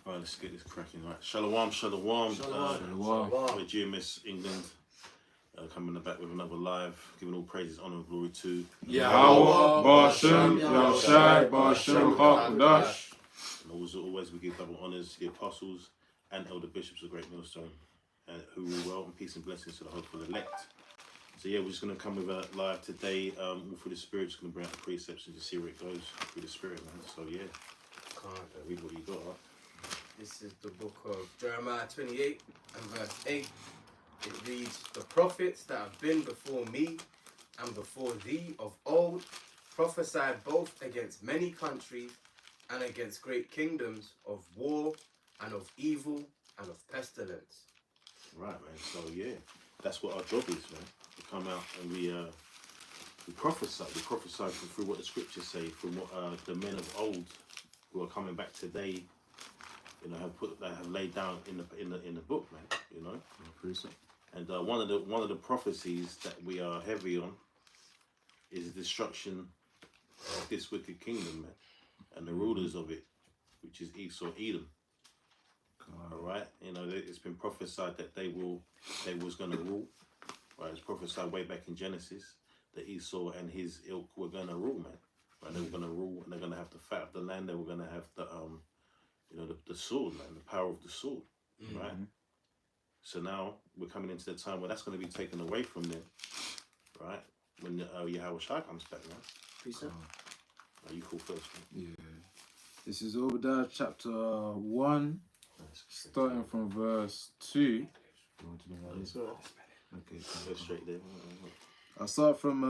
Right, let's get this cracking. Right, shalom, shalom. We're GMS England, coming back with another live, giving all praises, honor, and glory to Yahweh, Bashem, Yahushai, Bashem, Hakudash. And as always, we give double honors to the apostles and elder bishops of Great Millstone, who rule well, and peace and blessings to the hopeful elect. So yeah, we're just going to come with a live today, all through the Spirit, just going to bring out the precepts and just see where it goes through the Spirit, man. So yeah, read what you got, right? This is the book of Jeremiah 28 and verse 8. It reads, "The prophets that have been before me and before thee of old prophesied both against many countries and against great kingdoms of war and of evil and of pestilence." Right, man. So yeah, that's what our job is, man. We come out and we prophesy. We prophesy through what the scriptures say, from what the men of old who are coming back today, you know, have laid down in the book, man. You know. And one of the prophecies that we are heavy on is the destruction of this wicked kingdom, man, and the rulers of it, which is Esau, Edom. All right, you know, it's been prophesied that they was going to rule. Right, it's prophesied way back in Genesis that Esau and his ilk were going to rule, man. Right, they were going to rule, and they're going to have the fat of the land. They were going to have the the sword, man, the power of the sword, right? So now we're coming into the time where that's going to be taken away from them, right? When Yahushua comes back, man. You call first, man. Yeah. This is Obadiah chapter 1, starting from verse 2. You want to know this? Okay, go straight there. I'll start from,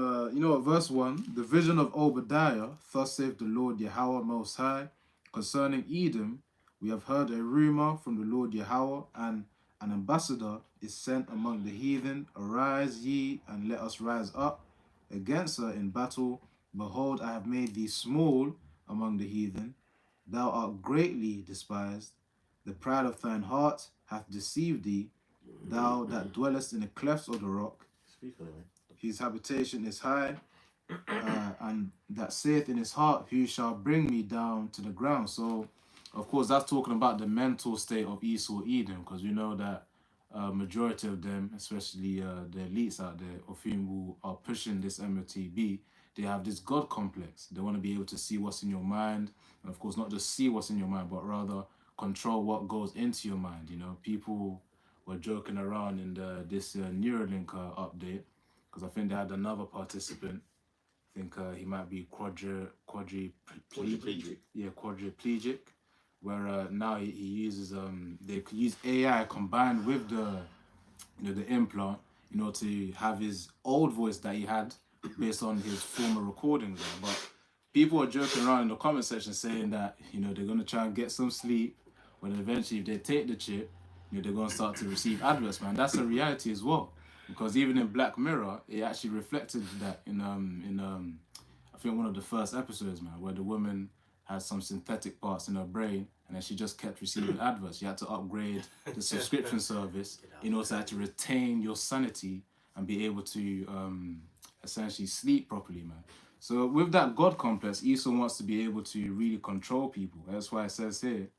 verse 1. The vision of Obadiah, thus saith the Lord Yahweh Most High, concerning Edom, we have heard a rumor from the Lord Yahweh, and an ambassador is sent among the heathen. Arise ye, and let us rise up against her in battle. Behold, I have made thee small among the heathen. Thou art greatly despised. The pride of thine heart hath deceived thee. Thou that dwellest in the clefts of the rock. Speak on it, man. His habitation is high, and that saith in his heart, who shall bring me down to the ground? So, of course, that's talking about the mental state of Esau, Edom, because we know that majority of them, especially the elites out there, of whom are pushing this MOTB, they have this God complex. They want to be able to see what's in your mind, and of course, not just see what's in your mind, but rather control what goes into your mind. You know, people were joking around in this Neuralink update, because I think they had another participant. I think he might be quadriplegic. Yeah, quadriplegic. Where now he uses they could use AI combined with the implant, to have his old voice that he had based on his former recordings. But people are joking around in the comment section saying that they're gonna try and get some sleep, when eventually if they take the chip, they're gonna start to receive adverts, man. That's a reality as well, because even in Black Mirror, it actually reflected that in I think one of the first episodes, man, where the woman had some synthetic parts in her brain, and then she just kept receiving adverts. She had to upgrade the subscription service in order to retain your sanity and be able to essentially sleep properly, man. So with that God complex, Esau wants to be able to really control people. That's why it says here,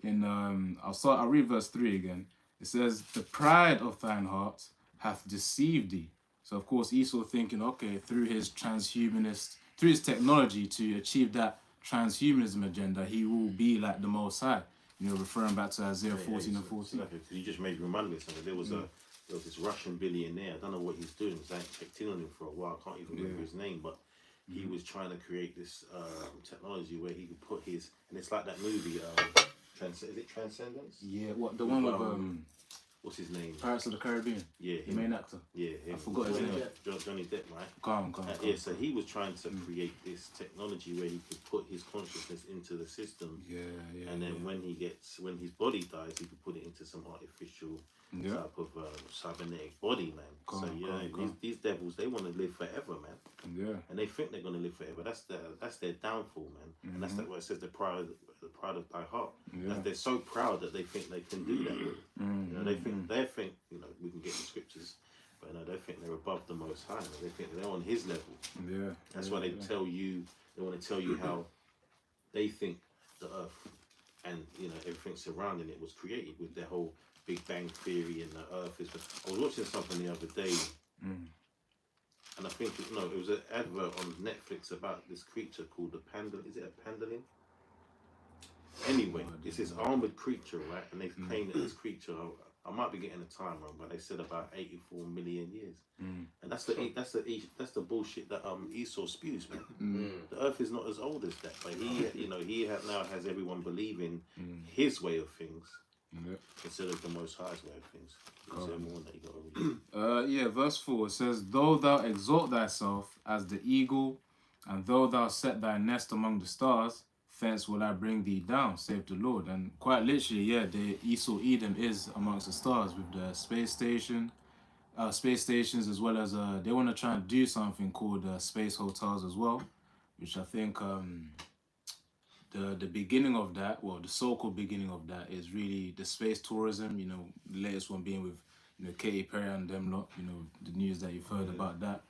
I'll read verse 3 again. It says, the pride of thine heart hath deceived thee. So of course Esau thinking, okay, through his technology to achieve that transhumanism agenda, he will be like the Most High. Referring back to Isaiah 14 and 14. You just made me remind me of something. There was this Russian billionaire. I don't know what he's doing. I ain't checked in on him for a while. I can't even remember his name, but he was trying to create this technology where he could put his, and it's like that movie. Is it Transcendence? Yeah, what the one with what's his name? Pirates of the Caribbean. Yeah, the main actor. Yeah, I forgot his name. Johnny Depp, right? Calm. Yeah, so he was trying to create this technology where he could put his consciousness into the system. Yeah. And then when his body dies, he could put it into some artificial type of cybernetic body, man. These devils, they want to live forever, man. Yeah. And they think they're going to live forever. That's their downfall, man. And that's what it says, the pride of thy heart. Yeah. They're so proud that they think they can do that. They think we can get the scriptures, but they think they're above the Most High. They think they're on His level. Yeah. That's why they tell you. They want to tell you how they think the earth and everything surrounding it was created with their whole Big Bang theory and the Earth is. I was watching something the other day, and I think it was an advert on Netflix about this creature called the panda. Is it a pandaling? Anyway, it's this armored creature, right? And they claim that this creature, I might be getting the time wrong, but they said about 84 million years. And that's the bullshit that Esau spews, man. The Earth is not as old as that, but he now has everyone believing his way of things instead of the Most High's way of things. Is there more that you got to read? Verse 4 says, "Though thou exalt thyself as the eagle, and though thou set thy nest among the stars, thence will I bring thee down, saith the Lord." And quite literally, the Esau Edom is amongst the stars with the space stations, as well as they want to try and do something called space hotels as well, which I think the beginning of that, well, the so-called beginning of that is really the space tourism. The latest one being with Katy Perry and them lot. The news that you've heard about that.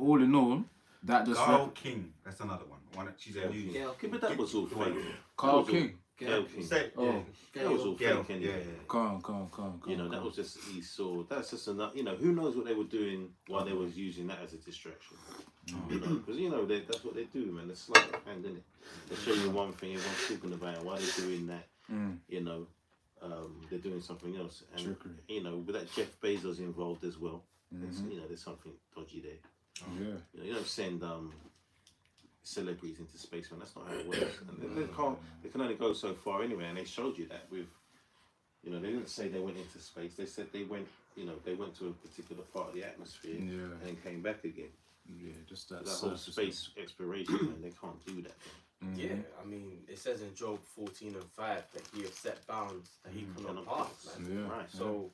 All in all, that just Carl King, that's another one. She's a news. Yeah, but that was all fake. Carl King. Gail King. Say, Oh. That was all Gail, fake anyway. Calm. That was just Esau. That's just enough. Who knows what they were doing while they was using that as a distraction. Because that's what they do, man. They're sleight of hand, innit? They show you one thing, everyone's talking about it. Why they're doing that, they're doing something else. And with that Jeff Bezos involved as well. There's something dodgy there. You don't send celebrities into space, man. That's not how it works. And they can only go so far anyway. And they showed you that with, they didn't say they went into space. They said they went, they went to a particular part of the atmosphere and then came back again. Yeah, just that whole space exploration, man. They can't do that. Yeah, I mean, it says in Job 14:5 that he has set bounds that he cannot pass, man. Yeah. Right. So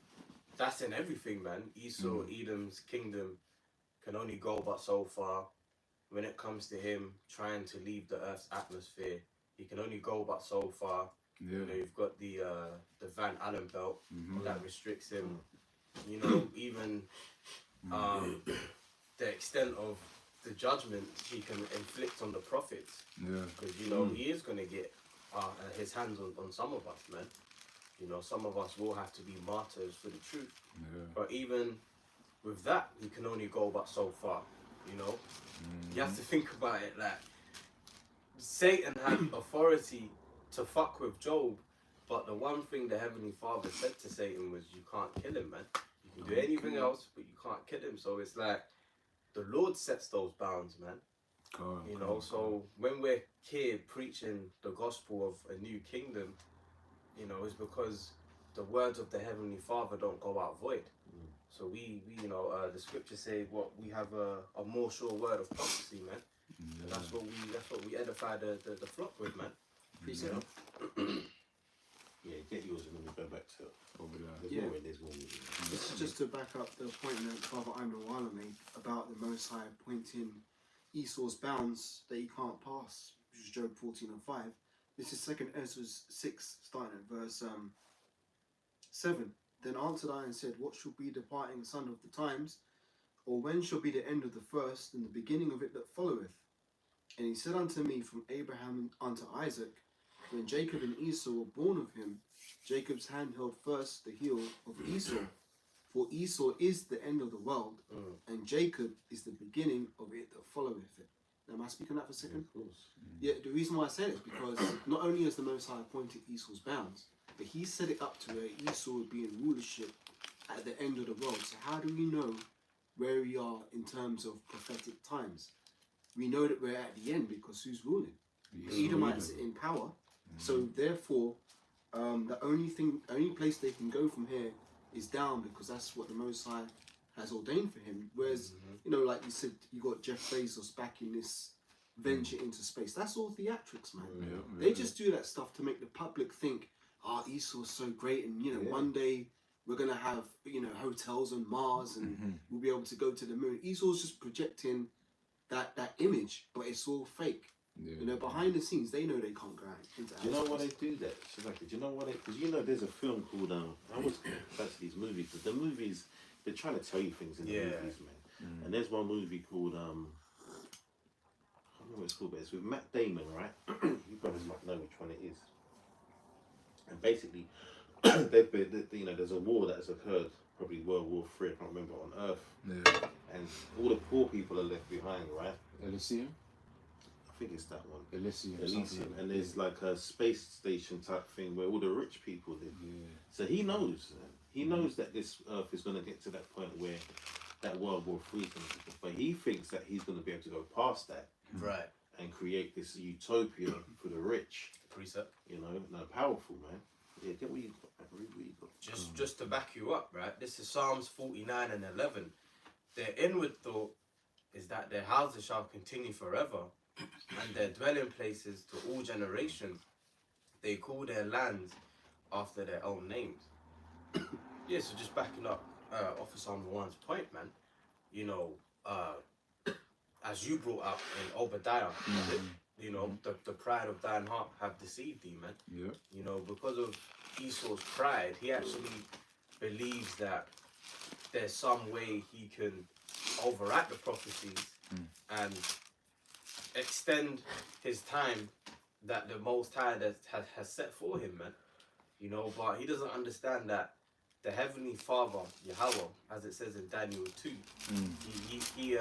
that's in everything, man. Esau, Edom's kingdom can only go but so far. When it comes to him trying to leave the Earth's atmosphere, he can only go but so far. Yeah. You've got the Van Allen belt that restricts him. Even the extent of the judgment he can inflict on the prophets. Yeah. Because he is going to get his hands on some of us, man. Some of us will have to be martyrs for the truth. Yeah. But even with that, he can only go but so far. You have to think about it like Satan had authority to fuck with Job, but the one thing the Heavenly Father said to Satan was, you can't kill him, man. You can do anything else, but you can't kill him. So it's like the Lord sets those bounds, man. So when we're here preaching the gospel of a new kingdom, it's because the words of the Heavenly Father don't go out void. So we the scriptures say we have a more sure word of prophecy, man. And that's what we edify the flock with, man. Yeah, get yours and then we go back to over there. There's more. This is just to back up the point that Father Ayman Wala made about the Most High pointing Esau's bounds that he can't pass, which is Job 14:5. This is 2 Ezra 6, starting at verse 7. Then answered I and said, what shall be the parting son of the times? Or when shall be the end of the first, and the beginning of it that followeth? And he said unto me, from Abraham unto Isaac, when Jacob and Esau were born of him, Jacob's hand held first the heel of Esau. For Esau is the end of the world, and Jacob is the beginning of it that followeth it. Now, am I speaking on that for a second? Of course. Yeah, the reason why I say it is because not only has the Most High appointed Esau's bounds, but he set it up to where Esau would be in rulership at the end of the world. So how do we know where we are in terms of prophetic times? We know that we're at the end because who's ruling? The Edomites are in power. So therefore, the only place they can go from here is down, because that's what the Most High has ordained for him. Whereas, like you said, you got Jeff Bezos backing this venture into space. That's all theatrics, man. They just do that stuff to make the public think, Esau's so great, and one day we're gonna have hotels on Mars and we'll be able to go to the moon. Esau's just projecting that image, but it's all fake. Behind the scenes, they know they can't go out into Do you know why they do that? Do you know what? Because there's a film called I was back to these movies, because the movies, they're trying to tell you things in the movies, man. And there's one movie called I don't know what it's called, but it's with Matt Damon, right? You brothers might know which one it is. And basically, they've been, you know, there's a war that has occurred, probably World War III, I can't remember, on Earth, Yeah. and all the poor people are left behind, right? Elysium? I think it's that one. Elysium. Elysium, and there's like a space station type thing where all the rich people live. Yeah. So he knows, man. He knows that this Earth is going to get to that point where that World War III is going to happen. But he thinks that he's going to be able to go past that Right. and create this utopia for the rich. Precept. You know, no, powerful, man. Yeah, get what you got, man. Read what you got. Just to back you up, right? This is Psalms 49 and 11. Their inward thought is that their houses shall continue forever, and their dwelling places to all generations. They call their lands after their own names. Yeah, so just backing up Officer on one's point, man. You know, as you brought up in Obadiah, you know, the pride of thine heart have deceived thee, man. Yeah. You know, because of Esau's pride, he actually believes that there's some way he can overact the prophecies and extend his time that the Most High has set for him, man. You know, but he doesn't understand that the Heavenly Father, Yahweh, as it says in Daniel 2, he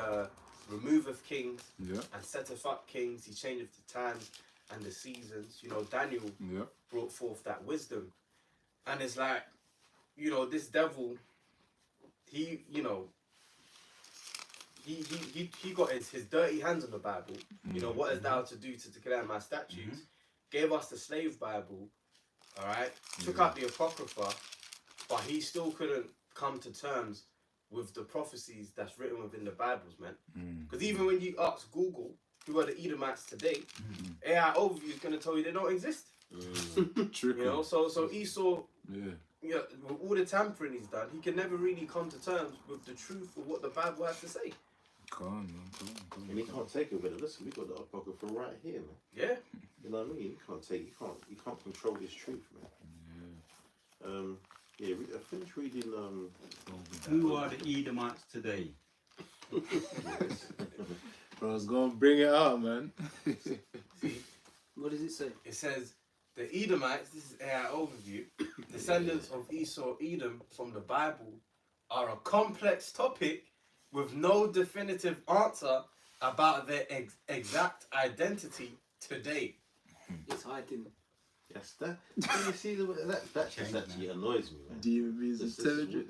removeth kings Yeah. and setteth up kings. He changeth the times and the seasons. You know, Daniel Yeah. brought forth that wisdom. And it's like, you know, this devil, he, you know, he got his dirty hands on the Bible. You know, what is thou to do to declare my statutes? Gave us the slave Bible, all right? Took out the Apocrypha, but he still couldn't come to terms with the prophecies that's written within the Bibles, man. Because even when you ask Google, who are the Edomites today, AI overview is going to tell you they don't exist. True. You know, so Esau, Yeah. you know, with all the tampering he's done, he can never really come to terms with the truth of what the Bible has to say. Come on, man. Come on. And he can't take it with it. Listen, we got the Apocrypha right here, man. Yeah. You know what I mean? You can't take, you can't control this truth, man. Yeah, I finished reading, Who are the Edomites today? Bro, I was gonna bring it out, man. See, What does it say? it says the Edomites, this is AI overview, descendants of Esau, Edom from the Bible, are a complex topic with no definitive answer about their exact identity today. It's hiding. yes, that, you see, that just actually annoys me, man. Demon means This- intelligent.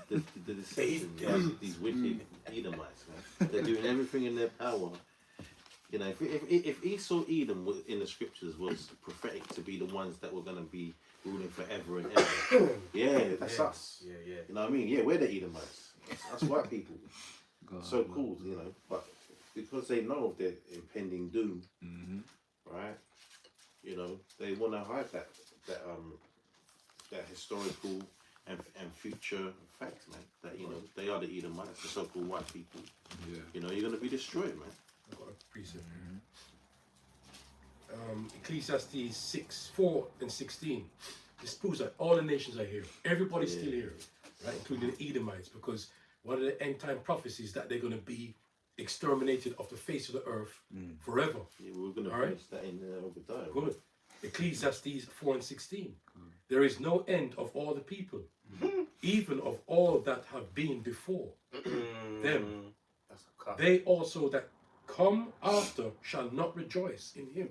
the deception, yeah, these wicked Edomites, man. They're doing everything in their power. You know, if Esau, Edom in the scriptures was prophetic to be the ones that were going to be ruling forever and ever, yeah, that's us. Yeah. You know what I mean? Yeah, we're the Edomites. That's white people. God, So called, you know, but because they know of their impending doom, right? You know, they want to hide that historical and future fact, man. That, you know, they are the Edomites, the so-called white people. Yeah. You know, you're gonna be destroyed, man. I've got a precept. Ecclesiastes 6:4 and 16. This proves that all the nations are here. Everybody's still here, right? Including the Edomites, because one of the end time prophecies that they're going to be exterminated off the face of the earth forever. Yeah, we're gonna All right. finish that in Obadiah. Good. Ecclesiastes 4 and 16. There is no end of all the people, even of all that have been before them. That's a cut. They also that come after shall not rejoice in him.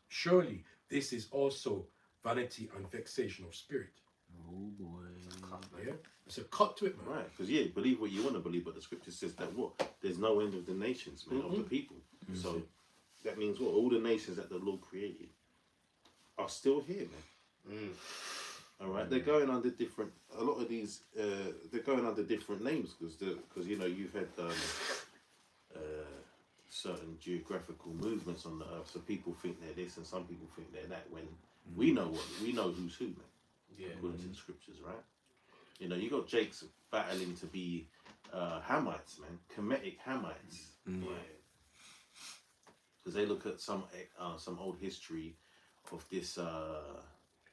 Surely this is also vanity and vexation of spirit. Oh boy. Yeah, it's a cut to it, man. Right, because yeah, believe what you want to believe, but the scripture says that what? There's no end of the nations, man, of the people. So that means what? All the nations that the Lord created are still here, man. All right, they're going under different. A lot of these, they're going under different names because you know you've had certain geographical movements on the earth, so people think they're this and some people think they're that. When we know who's who, man. Yeah. According to the scriptures, right? You know, you got Jake's battling to be Hamites, man, Kemetic Hamites, because they look at some old history of this,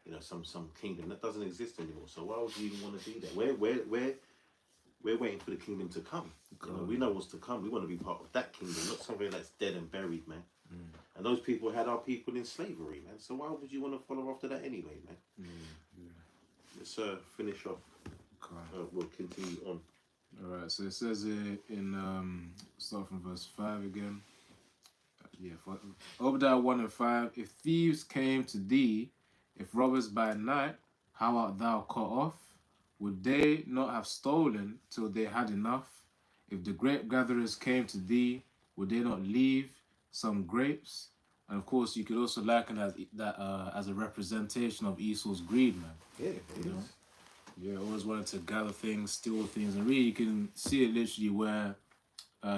you know, some kingdom that doesn't exist anymore. So why would you even want to do that? We're waiting for the kingdom to come. You know, we know what's to come. We want to be part of that kingdom, not something that's dead and buried, man. And those people had our people in slavery, man. So why would you want to follow after that anyway, man? Let's finish off. We'll continue on. Alright, so it says here in, start from verse 5 again. Obadiah 1 and 5. If thieves came to thee, if robbers by night, how art thou cut off? Would they not have stolen till they had enough? If the grape gatherers came to thee, would they not leave some grapes? And of course, you could also liken that as a representation of Esau's greed, man. Yeah, it is. Yeah, always wanted to gather things, steal things, and really you can see it literally where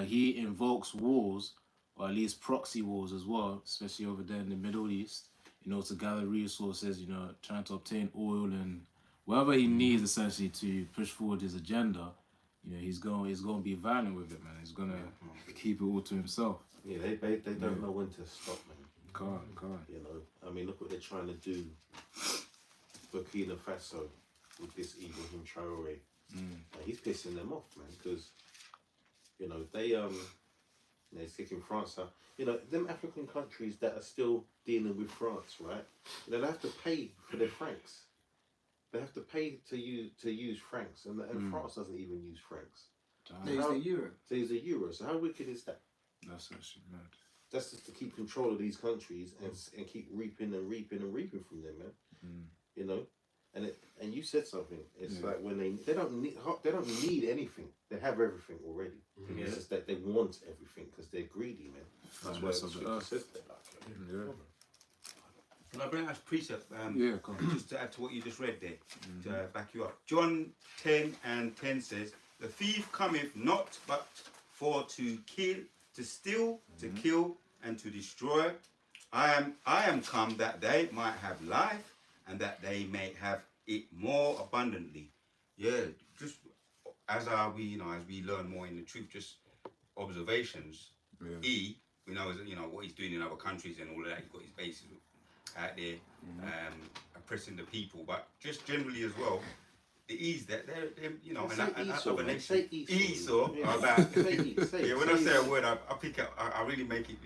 he invokes wars, or at least proxy wars as well, especially over there in the Middle East, to gather resources, trying to obtain oil and whatever he needs essentially to push forward his agenda. He's going to be violent with it, man. He's going to keep it all to himself. Yeah, they don't know when to stop, man. Can't. I mean, look what they're trying to do. Burkina Faso with this Ibrahim Traore. He's pissing them off, man, because they're kicking France out. Them African countries that are still dealing with France, right? They have to pay for their francs. They have to pay to use francs, and France doesn't even use francs. They use the euro. They use the euro. So how wicked is that? That's actually mad. That's just to keep control of these countries and keep reaping from them, man. And you said something. It's like when they don't need anything. They have everything already. It's just that they want everything because they're greedy, man. That's why the says that. Can I bring us precept? Yeah, come on. Just to add to what you just read there, to back you up. John 10 and 10 says, "The thief cometh not but for to kill, to steal, to kill, and to destroy. I am come that they might have life, and that they may have it more abundantly." Yeah, just as we learn more in the truth, just observations. We know what he's doing in other countries and all of that. He's got his bases out there, oppressing the people, but just generally as well, the ease that they're and other nations. Esau. When I say a word, I pick up. I really make it.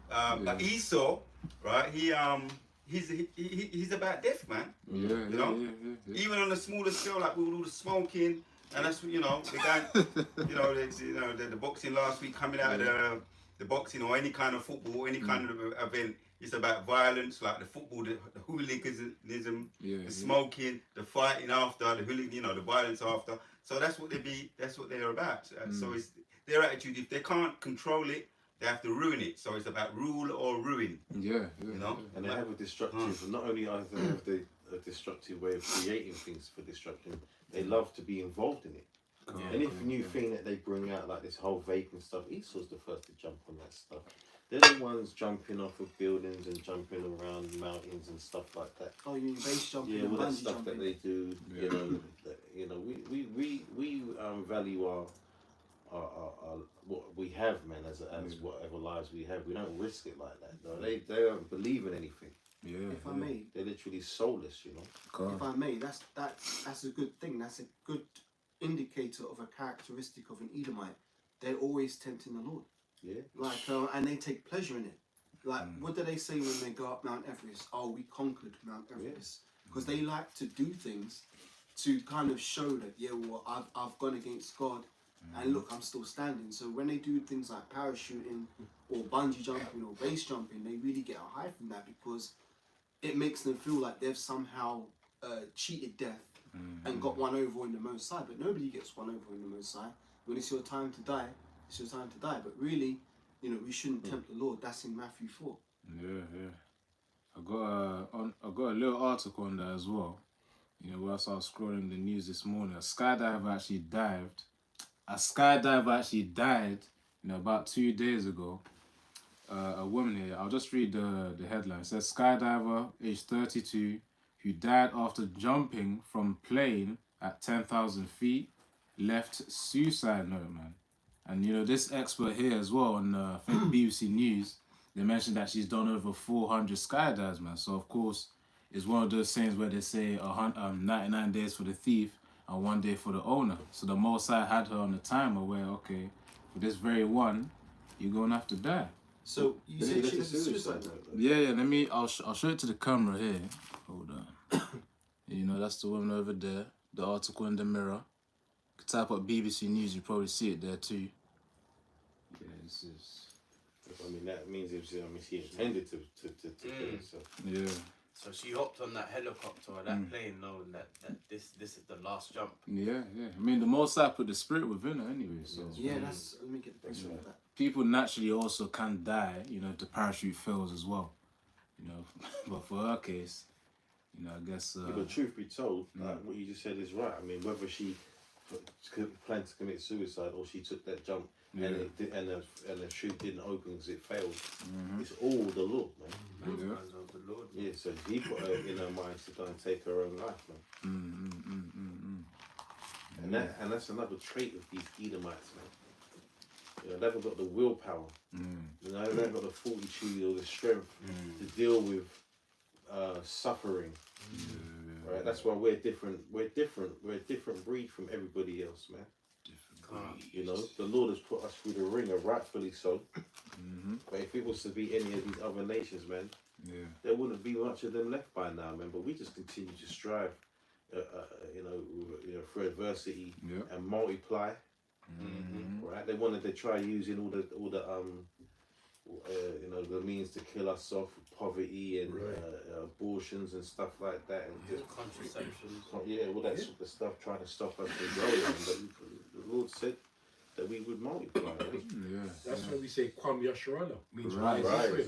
But Esau, right? He's about death, man. Even on a smaller scale, like with all the smoking, and that's the guy. The boxing last week coming out of the boxing or any kind of football, any kind of event. It's about violence, like the football, the hooliganism, the smoking, the fighting after, the violence after. So that's what they're about. So it's their attitude. If they can't control it, they have to ruin it. So it's about rule or ruin. And they have a destructive. Not only are they have a destructive way of creating things for destruction, they love to be involved in it. Any new thing that they bring out, like this whole vaping stuff, Esau's the first to jump on that stuff. They're the ones jumping off of buildings and jumping around mountains and stuff like that. Oh, you mean base jumping? Yeah, and all that bungee stuff jumping. that they do. We value our what we have, man, as whatever lives we have. We don't risk it like that. No, they don't believe in anything. If I may, They're literally soulless, if I may, that's a good thing. That's a good indicator of a characteristic of an Edomite. They're always tempting the Lord. Yeah. And they take pleasure in it. Like, what do they say when they go up Mount Everest? Oh, we conquered Mount Everest. Because they like to do things to kind of show that, I've gone against God, and look, I'm still standing. So when they do things like parachuting or bungee jumping or base jumping, they really get a high from that because it makes them feel like they've somehow cheated death and got one over on the Most High. But nobody gets one over on the Most High. When it's your time to die, it's your time to die. But really, we shouldn't tempt the Lord. That's in Matthew 4. I got a little article on that as well. Whilst I was scrolling the news this morning, a skydiver actually died, about 2 days ago. A woman here, I'll just read the headline. It says, skydiver, age 32, who died after jumping from plane at 10,000 feet, left suicide note, man. And, this expert here as well on, I think, BBC News, they mentioned that she's done over 400 skydives, man. So, of course, it's one of those sayings where they say 99 days for the thief and 1 day for the owner. So the Most High had her on the timer where, okay, for this very one, you're going to have to die. So you said That's she a was a suicide note, note. though. Yeah, let me. I'll show it to the camera here. Hold on. You know, that's the woman over there. The article in the Mirror. You can type up BBC News, you probably see it there too. Yeah, this is. I mean, that means she intended to kill herself. Yeah. So she hopped on that helicopter or that plane knowing that this is the last jump. Yeah, yeah. I mean, the Most High put the spirit within her anyway. So Yeah, that's. Let me get the picture of that. people naturally also can die. You know, if the parachute fails as well. You know, but for her case, you know, I guess. Yeah, but truth be told, what you just said is right. I mean, whether she planned to commit suicide or she took that jump and the chute didn't open because it failed, it's all the Lord, man. Yeah. Of the Lord. Yeah, so he put her in her mind to go and take her own life, man. And that's another trait of these Edomites, man. You know, they've got the willpower. You know, they've got the fortitude or the strength to deal with suffering. Right? That's why we're different. We're different. We're a different breed from everybody else, man. You know, the Lord has put us through the ringer, rightfully so. But if it was to be any of these other nations, man, there wouldn't be much of them left by now, man. But we just continue to strive, you know, through adversity and multiply. Right? They try using all the you know, the means to kill us off, poverty and abortions and stuff like that, and just Contraception. yeah, all that sort of stuff, trying to stop us from growing. But the Lord said that we would multiply. Right? That's why we say Kwam Yasharala, means Right. rise. Right.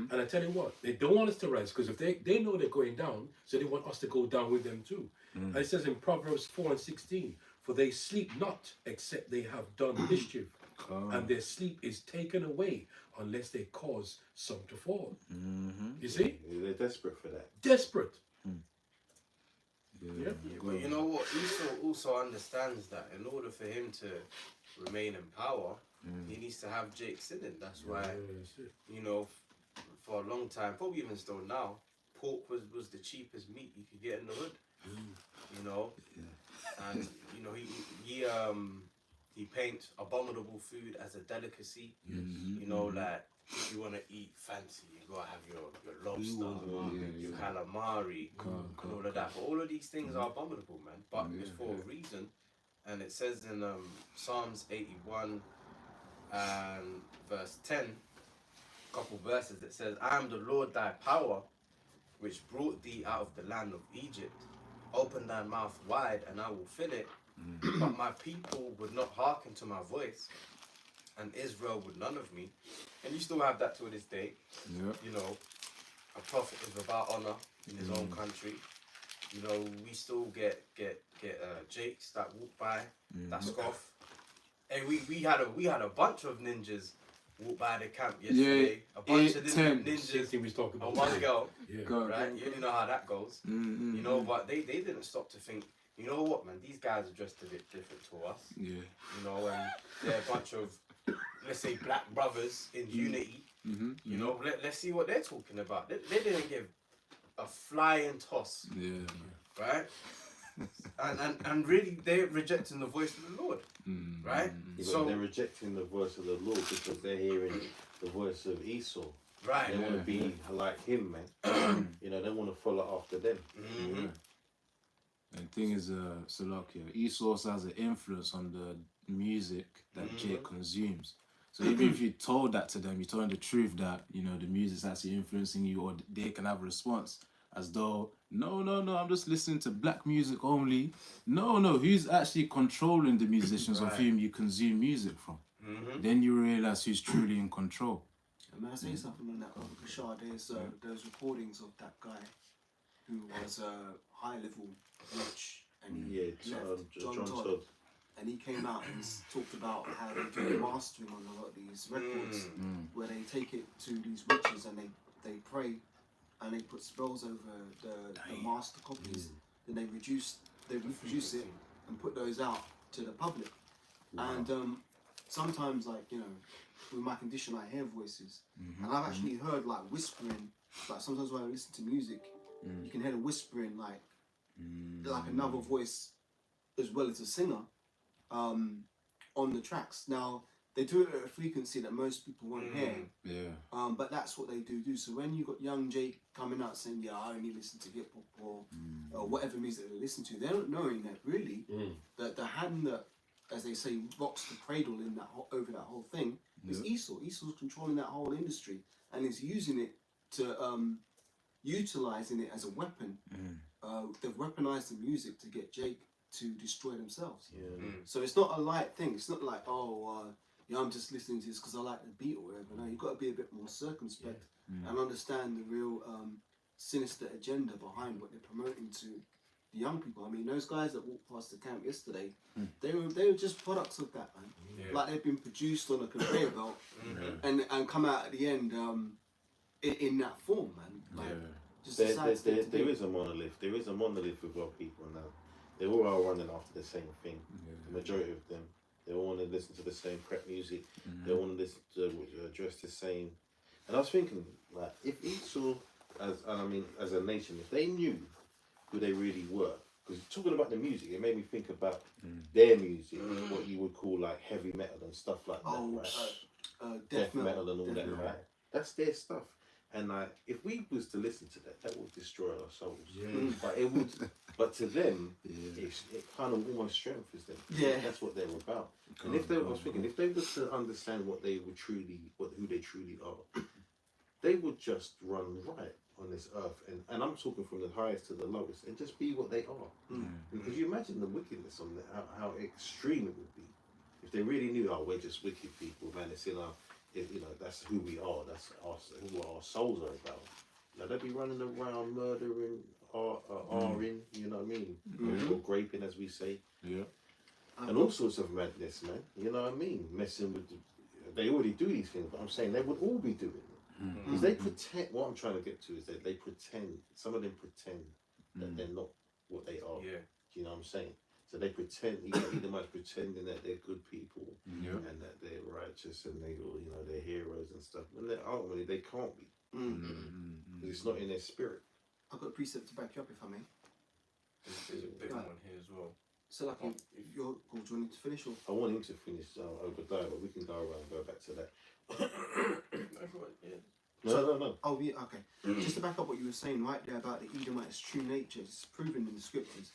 And I tell you what, they don't want us to rise because if they know they're going down, so they want us to go down with them too. And it says in Proverbs 4:16, for they sleep not except they have done mischief, and their sleep is taken away unless they cause some to fall. You see? Yeah, they're desperate for that. Desperate. Yeah, but you know what? Esau also understands that in order for him to remain in power, he needs to have Jake sinning. That's why, you know, for a long time, probably even still now, pork was the cheapest meat you could get in the hood. You know, and you know he paints abominable food as a delicacy. You know, like if you want to eat fancy, you gotta have your lobster, your calamari, and all of that. But all of these things are abominable, man. But it's for a reason. And it says in Psalms 81 and verse 10, a couple verses, it says, I am the Lord thy power, which brought thee out of the land of Egypt. Open thy mouth wide, and I will fill it. But my people would not hearken to my voice, and Israel would none of me. And you still have that to this day. You know, a prophet is without honor in his own country. You know, we still get Jakes that walk by, that scoff. Hey, we had a bunch of ninjas walk by the camp yesterday. A bunch of Same ninjas thing we was talking and about. one girl. Yeah. Right? You know how that goes. You know, but they didn't stop to think, you know what, man, these guys are dressed a bit different to us. You know, and they're a bunch of, let's say, black brothers in unity. You know, let's see what they're talking about. They didn't give a flying toss. Right? and really, they're rejecting the voice of the Lord. Right? Yeah, So they're rejecting the voice of the Lord because they're hearing the voice of Esau. right. They want to be like him, man. You know, they want to follow after them. And the thing is, Salakia, Esau also has an influence on the music that Jake consumes. So even if you told that to them, you told them the truth that, you know, the music's actually influencing you, or they can have a response as though, no, I'm just listening to black music only. No, who's actually controlling the musicians of whom you consume music from? Then you realize who's truly in control. May I say something on that, Bashar? There's recordings of that guy who was a high-level witch, and he left John Todd. And he came out and talked about how they do mastering on a lot of these records, where they take it to these witches and they pray and they put spells over the master copies. Then they reproduce it and put those out to the public. And sometimes, like, you know, with my condition, I hear voices, and I've actually heard like whispering. Like sometimes when I listen to music, you can hear the whispering, like another voice as well as a singer. On the tracks. Now, they do it at a frequency that most people won't hear. Yeah. But that's what they do. So when you got young Jake coming out saying, "Yeah, I only listen to hip hop or whatever music they listen to," they're not knowing that really that the hand that, as they say, rocks the cradle in that over that whole thing is Esau. Esau's controlling that whole industry and is using it to utilizing it as a weapon. They've weaponized the music to get Jake to destroy themselves. So it's not a light thing. It's not like, yeah, I'm just listening to this because I like the beat or whatever. No, you've got to be a bit more circumspect and understand the real sinister agenda behind what they're promoting to the young people. I mean, those guys that walked past the camp yesterday, they were just products of that, man. Like they've been produced on a conveyor belt and come out at the end in that form, man. Like, just a sad state to there be. is a monolith. There is a monolith with our people now. They all are running after the same thing. The majority of them. They all want to listen to the same prep music. They want to listen to dress the same. And I was thinking, like, if Esau, as a nation, if they knew who they really were, because talking about the music, it made me think about their music, what you would call like heavy metal and stuff like that, right? Death metal and all that, right? That's their stuff. And like, if we was to listen to that, that would destroy our souls. But it would. But to them, it kind of almost strengthens them. That's what they're about. And if they, I was thinking, if they were to understand what they would truly, who they truly are, they would just run riot on this earth. And I'm talking from the highest to the lowest, and just be what they are. Because you imagine the wickedness on that, how extreme it would be if they really knew, oh, we're just wicked people, man. It's in our, you know, that's who we are. That's who our souls are about. You know, they'd be running around murdering, R-ing, you know what I mean? Or graping, as we say. And all sorts of madness, man. You know what I mean? Messing with they already do these things, but I'm saying they would all be doing it. Because they pretend, what I'm trying to get to is that they pretend, some of them pretend that they're not what they are. Do you know what I'm saying? So they pretend, either much pretending that they're good people and that they're righteous and they, you know, they're heroes and stuff. And ultimately they can't be. Because it's not in their spirit. I've got a precept to back you up, if I may. There's a big one here as well. So, like, you're do you want to finish or? I want him to finish Obadiah, but we can go around and go back to that. No. Oh, yeah, okay. Just to back up what you were saying right there about the Edomites' true nature, it's proven in the scriptures.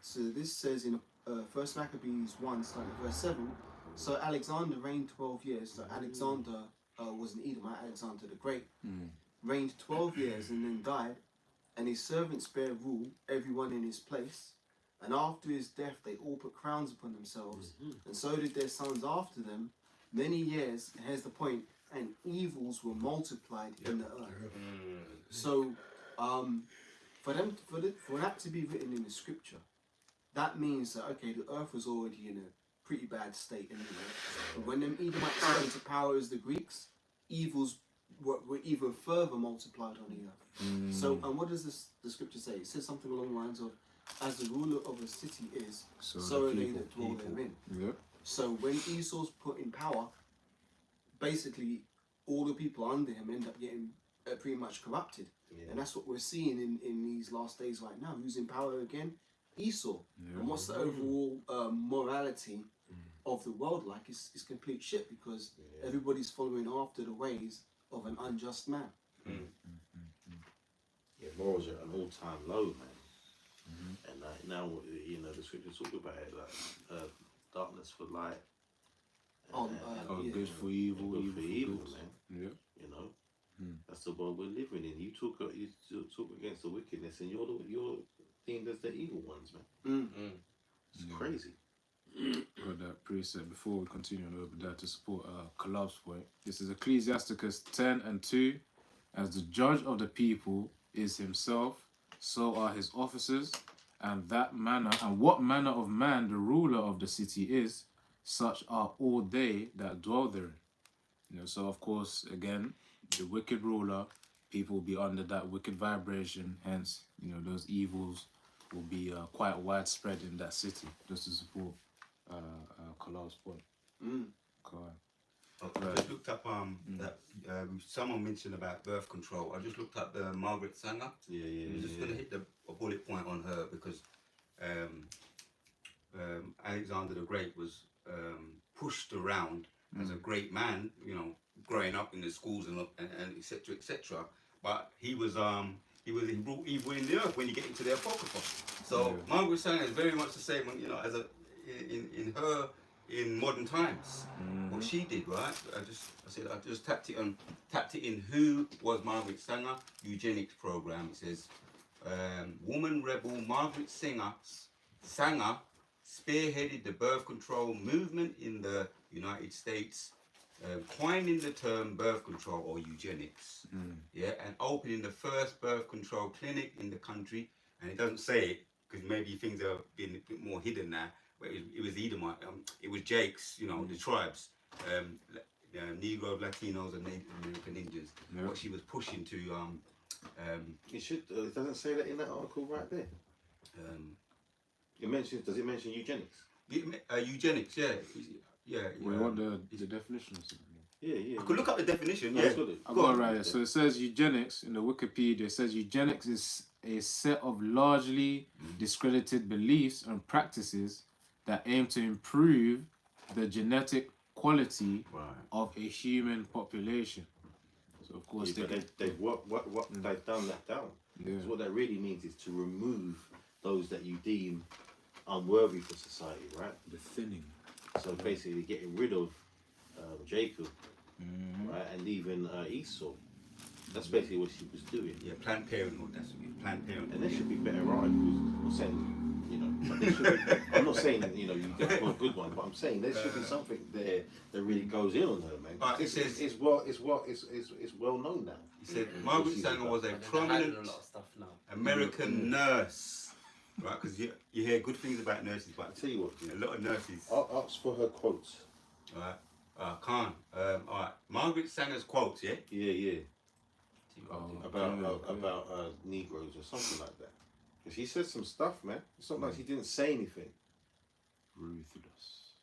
So this says in 1 Maccabees 1, starting at verse 7, so Alexander reigned 12 years. So Alexander was an Edomite, Alexander the Great, reigned 12 years and then died, and his servants bare rule, everyone in his place. And after his death, they all put crowns upon themselves, and so did their sons after them. Many years, and here's the point, and evils were multiplied in the earth. So, for that to be written in the scripture, that means that, okay, the earth was already in a pretty bad state anyway. But when them Edomites came to power as the Greeks, evils were even further multiplied on the earth. So, and what does the scripture say? It says something along the lines of, as the ruler of a city is, so are they that dwell therein. So when Esau's put in power, basically all the people under him end up getting pretty much corrupted. And that's what we're seeing in these last days right now. Who's in power again? Esau. And what's the overall morality of the world like? It's complete shit, because everybody's following after the ways of an unjust man. Morals are at an all-time low, man. And now, you know, the scriptures talk about it, like darkness for light. Good for evil, good for evil, good. man. You know, that's the world we're living in. You talk against the wickedness, and you're deemed as the evil ones, man. It's crazy. Got that precept before we continue on over there to support Kalab's point. This is Ecclesiasticus 10:2. As the judge of the people is himself, so are his officers, and what manner of man the ruler of the city is, such are all they that dwell therein. You know, so of course, again, the wicked ruler, people will be under that wicked vibration. Hence, you know, those evils will be quite widespread in that city. Just to support Kalau's point. I just looked up that someone mentioned about birth control. I just looked up the Margaret Sanger. I'm just going to hit a bullet point on her, because Alexander the Great was pushed around as a great man, you know, growing up in the schools and etc. etc. But he brought evil in the earth when you get into the Apocrypha. So Margaret Sanger is very much the same, you know, as in modern times. What she did, right? I just tapped it in. Who was Margaret Sanger? Eugenics program. It says, woman rebel Margaret Sanger spearheaded the birth control movement in the United States, coining the term birth control or eugenics, and opening the first birth control clinic in the country. And it doesn't say it because maybe things are being a bit more hidden now. But it was Edomite, it was Jake's, you know, the tribes, Negro, Latinos, and Native American Indians. What she was pushing to. It should. It doesn't say that in that article right there. Does it mention eugenics? Eugenics, yeah. We want the definition or something. Yeah. I could look up the definition. No, Yeah, it's got it. I got it right here. So it says eugenics in the Wikipedia. It says eugenics is a set of largely discredited beliefs and practices that aim to improve the genetic quality of a human population. So of course they've done that down. Yeah. Because what that really means is to remove those that you deem unworthy for society, right? The thinning. So basically getting rid of Jacob, right, and even Esau. That's basically what she was doing. Yeah, Planned Parenthood. That's what it is. Planned Parenthood. And there should be better articles. I'm not saying, you know, but there should be, I'm not saying, you know, you got a good one, but I'm saying there should be something there that really goes in on her, man. But it says it's well known now. He said Margaret Sanger was a prominent a lot of stuff now. American nurse, right? Because you hear good things about nurses, but I tell you what, a lot of nurses. I'll ask for her quotes. Right. Khan. All right. Margaret Sanger's quotes, yeah? Yeah. Oh, About Negroes or something like that. Because she said some stuff, man. It's not like she didn't say anything. Ruthless.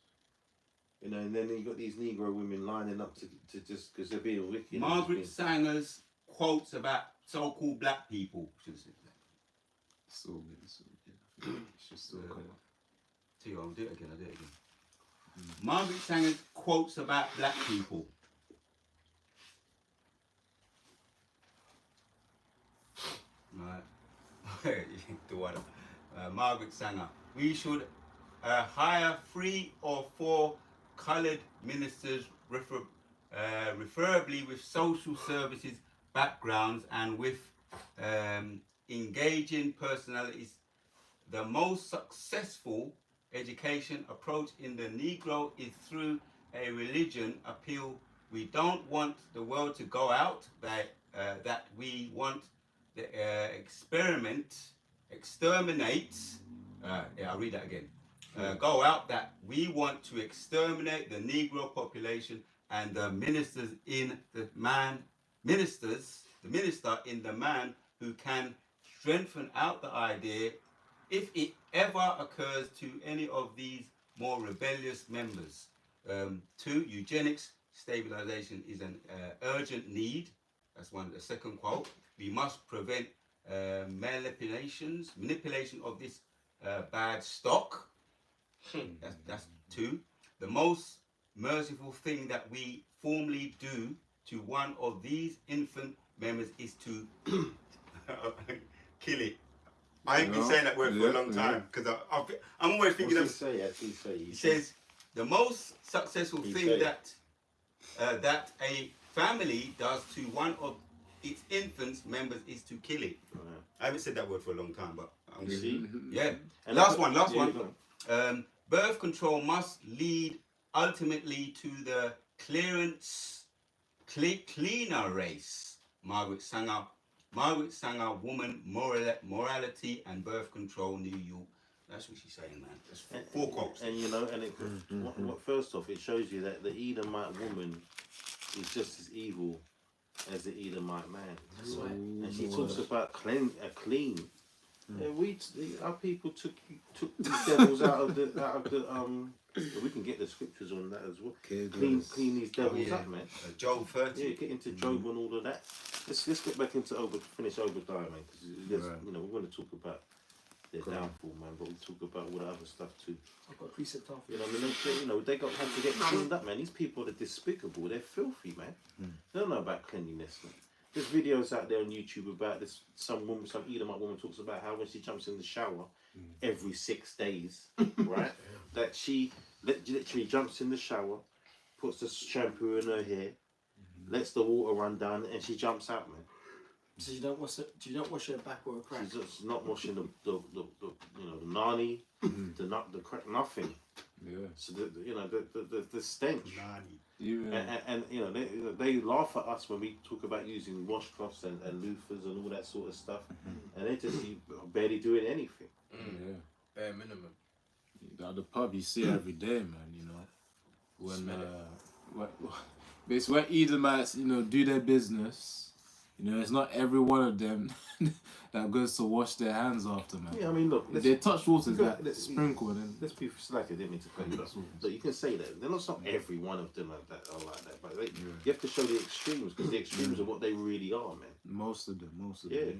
You know, and then you got these Negro women lining up to just because they're being wicked. Margaret Sanger's quotes about so-called black people. Should have said that. So good. It's just so come on. Tell you what, I'll do it again. Margaret Sanger's quotes about black people. Right. The one. Margaret Sanger. We should hire 3 or 4 coloured ministers, preferably with social services backgrounds and with engaging personalities. The most successful education approach in the Negro is through a religion appeal. We don't want the world to go out that we want the exterminate. I'll read that again. Go out that we want to exterminate the Negro population, and the minister in the minister in the man who can strengthen out the idea if it ever occurs to any of these more rebellious members. 2, eugenics stabilization is an urgent need. That's the second quote. We must prevent manipulation of this bad stock. That's 2. The most merciful thing that we formally do to one of these infant members is to kill it. I ain't been saying that word for a long time because I'm always thinking of. He says the most successful thing that a family does to one of its infants members is to kill it. I haven't said that word for a long time, but I'm going to. Yeah. And last one. Birth control must lead ultimately to the cleaner race. Margaret Sanger, woman, morality and birth control, New York. That's what she's saying, man. That's 4 quotes. And you know, first off, it shows you that the Edomite woman is just as evil as the Edomite man. That's right. And she talks about clean. Our people took these devils out of the. We can get the scriptures on that as well. Clean these devils up, man. Job 30. Yeah, get into Job and all of that. Let's get back into finish Obadiah, man, because you know we want to talk about their downfall, man. But we talk about all the other stuff too. I've got a precept after You know, I mean, they got had to get cleaned up, man. These people are despicable. They're filthy, man. They don't know about cleanliness, man. There's videos out there on YouTube about this. Some Edomite woman talks about how when she jumps in the shower every 6 days, right? That she literally jumps in the shower, puts the shampoo in her hair, lets the water run down, and she jumps out, man. So you don't wash her back or a crack? She's just not washing the nani, the crack, nothing. Yeah. So the stench. Nani. And they laugh at us when we talk about using washcloths and loofahs and all that sort of stuff, and they're just barely doing anything. Yeah. Bare minimum. The pub you see every day, man. You know, when Edomites, do their business. It's not every one of them that goes to wash their hands after, man. Yeah, I mean, look, If they touch water, it's sprinkled. Let's be slack. I didn't mean to cut you off. But you can say that. They're not every one of them like that. But you have to show the extremes, because the extremes are what they really are, man. Most of them. Yeah.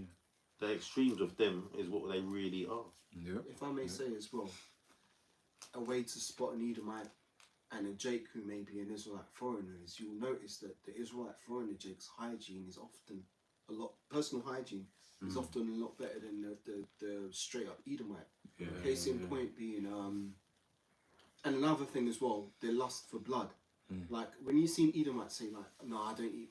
The extremes of them is what they really are. Yeah. If I may say as well, a way to spot an Edomite and a Jake who may be an Israelite foreigner is you'll notice that the Israelite foreigner Jake's hygiene is often personal hygiene is often a lot better than the straight up Edomite. Yeah, Case in point being, and another thing as well, their lust for blood. Like when you see an Edomite say like, no, I don't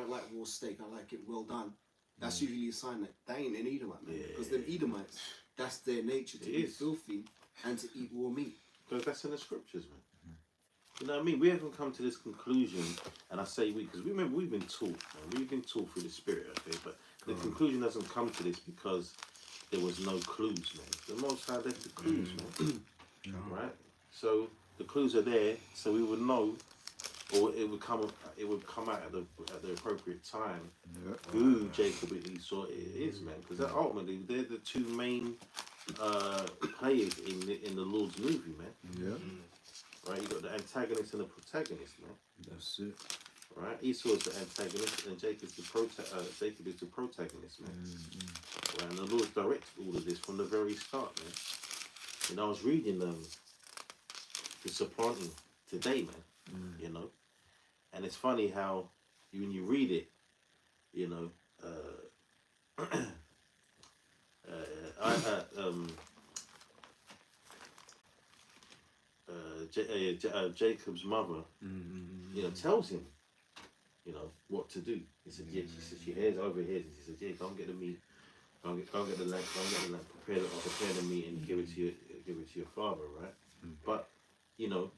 like raw steak, I like it well done. That's usually a sign that they ain't an Edomite, man. Because them Edomites, that's their nature to be filthy and to eat raw meat. Because that's in the scriptures, man. You know what I mean? We haven't come to this conclusion, and I say we, because remember we've been taught, man. We've been taught through the Spirit, okay? But the conclusion doesn't come to this because there was no clues, man. The Most High left the clues, man. Right? So the clues are there, so we would know, or it would come out at the appropriate time who Jacob and Esau is, man. Because ultimately they're the two main players in the Lord's movie, man. Yeah. Right, you got the antagonist and the protagonist, man. That's it. Right, Esau is the antagonist and Jacob is the protagonist, man. Right, and the Lord directed all of this from the very start, man. And I was reading the Supplanting today, man. You know, and it's funny how when you read it, you know, Jacob's mother, tells him, what to do. He said, yeah. She said, she hears over here. She said, yeah, go and get the meat, go and get the lamb, prepare the meat and give it to your father, right? But to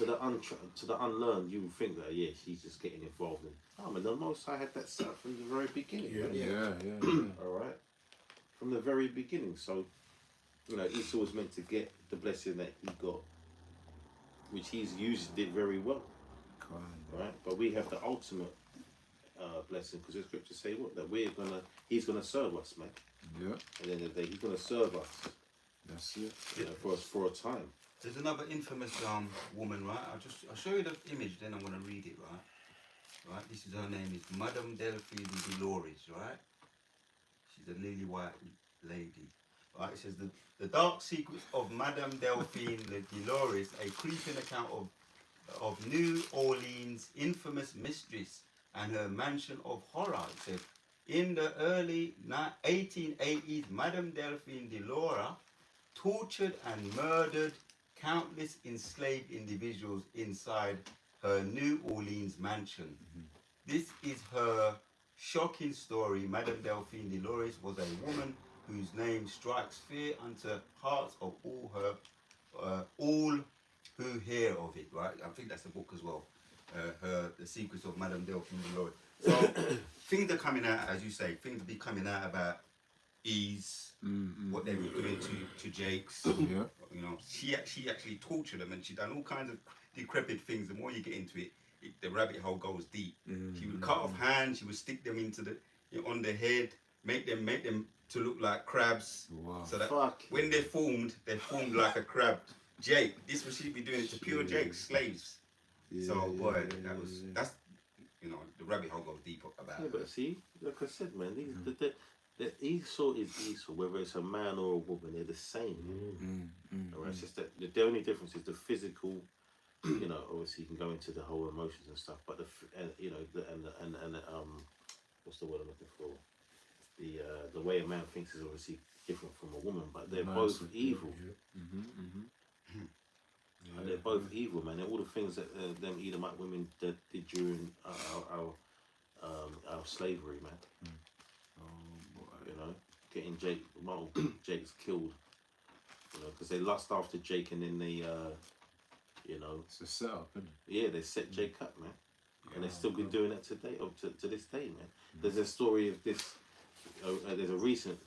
the unlearned, you would think that she's just getting involved in. Oh man, the Most High had that set up from the very beginning. Yeah. All right, from the very beginning. So, Esau was meant to get the blessing that he got, which he's used it very well. Right, but we have the ultimate blessing, because the scriptures say what, that he's gonna serve us, man. Yeah. At the end of the day, he's gonna serve us. That's it. For a time. There's another infamous woman, right? I'll show you the image, then I'm gonna read it, right? Right. This is her name is Madame Delphine de Dolores, right? She's a lily white lady. Right. It says the dark secrets of Madame Delphine de Dolores, a creeping account of New Orleans' infamous mistress and her mansion of horror. It says, in the early 1880s, Madame Delphine de Laura tortured and murdered countless enslaved individuals inside her New Orleans mansion. This is her shocking story. Madame Delphine de Dolores was a woman whose name strikes fear unto hearts of all who hear of it, right? I think that's the book as well. The Secrets of Madame Delphine de Dolores. So things are coming out, as you say, things be coming out about ease, what they were doing to Jakes. Yeah. She actually tortured them, and she done all kinds of decrepit things. The more you get into it, the rabbit hole goes deep. She would cut off hands, she would stick them into on the head, make them to look like crabs. Wow. So that when they formed like a crab. Jake, this was she'd be doing it to pure Jake slaves. So boy, that's the rabbit hole goes deep about. Yeah, but see, like I said, man, that Esau is Esau, whether it's a man or a woman, they're the same. All right, it's just that the only difference is the physical. You know, obviously you can go into the whole emotions and stuff, but you know, what's the word I'm looking for? The way a man thinks is obviously different from a woman, but they're both evil. And they're both evil, man. And all the things that them Edomite women did during our slavery, man. You know, getting Jake's killed. You know, because they lust after Jake, and then they, you know, It's a setup, isn't it? yeah, they set Jake up, man. And they've still been doing that today, to this day, man. There's a story of this. There's a recent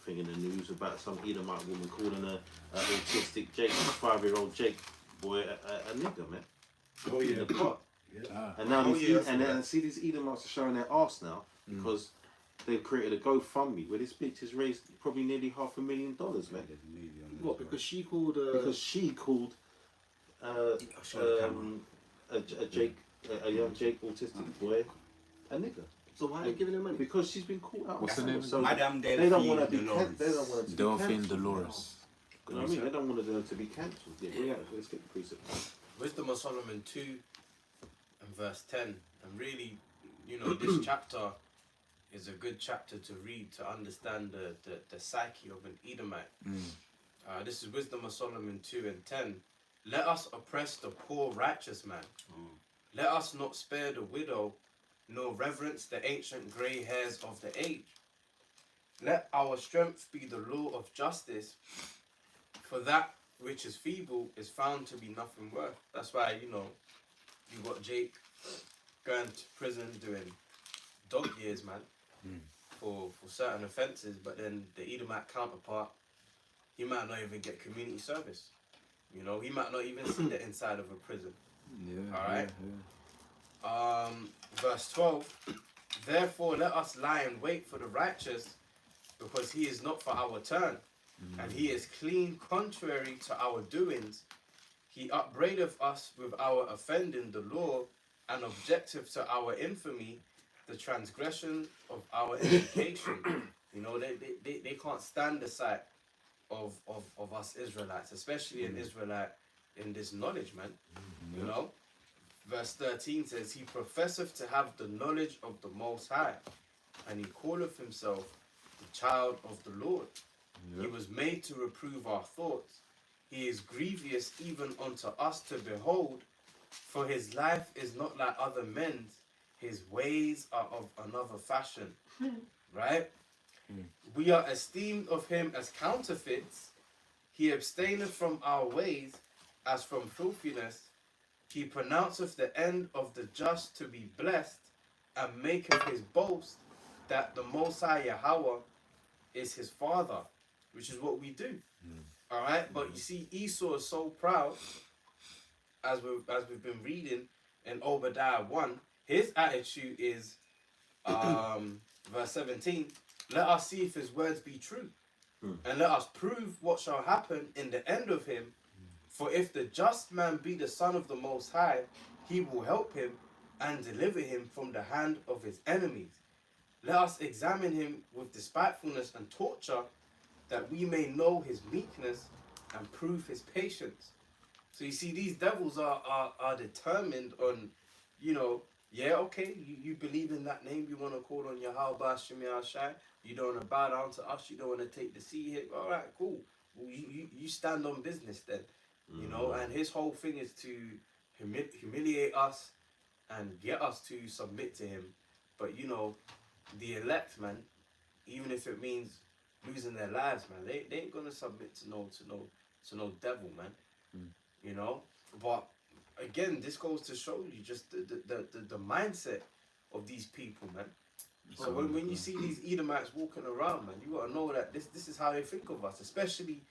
thing in the news about some Edomite woman calling a autistic Jake, 5-year-old Jake boy, a nigger, man. Oh In yeah. the pot. Yeah. And now I see these Edomites are showing their arse now because they've created a GoFundMe where this bitch has raised probably nearly $500,000, man. What? Because she called. Because she called a young Jake autistic boy a nigger. So why are they giving her money? Because she's been caught out. What's her name? So Madame they don't want Delphine to be. They don't want to be Delphine cancelled. Dolores. You know what I mean? They don't want them to be cancelled. Yeah, let's get the precept. Wisdom of Solomon 2 and verse 10. And really, you know, this chapter is a good chapter to read to understand the psyche of an Edomite. This is Wisdom of Solomon 2 and 10. Let us oppress the poor righteous man. Let us not spare the widow, nor reverence the ancient grey hairs of the age. Let our strength be the law of justice, for that which is feeble is found to be nothing worth. That's why, you know, you got Jake going to prison doing dog years, man, for certain offences, but then the Edomite counterpart, he might not even get community service. You know, he might not even see the inside of a prison. Yeah. All right. Yeah. Verse 12. Therefore, let us lie in wait for the righteous, because he is not for our turn, and he is clean contrary to our doings. He upbraideth us with our offending the law, and objective to our infamy, the transgression of our education. You know, they can't stand the sight of us Israelites, especially an Israelite in this knowledge, man. You know? Verse 13 says, he professeth to have the knowledge of the Most High, and he calleth himself the child of the Lord. He was made to reprove our thoughts. He is grievous even unto us to behold, for his life is not like other men's. His ways are of another fashion. Right? We are esteemed of him as counterfeits. He abstaineth from our ways as from filthiness. He pronounceth the end of the just to be blessed, and maketh his boast that the Most High Yahweh is his father, which is what we do. All right, but you see, Esau is so proud, as we've been reading in Obadiah 1. His attitude is, verse 17. Let us see if his words be true, and let us prove what shall happen in the end of him. For if the just man be the son of the Most High, he will help him and deliver him from the hand of his enemies. Let us examine him with despitefulness and torture, that we may know his meekness and prove his patience. So you see, these devils are determined on, you know, yeah, okay, you believe in that name, you want to call on Yahweh Shem Shai, you don't want to bow down to us, you don't want to take the sea hit, all right, cool. Well, you stand on business then, you know, and his whole thing is to humiliate us and get us to submit to him. But, you know, the elect, man, even if it means losing their lives, man, they ain't gonna submit to no devil, man. You know. But again, this goes to show you just the mindset of these people, man. So when you see these Edomites walking around, man, you gotta know that this is how they think of us, especially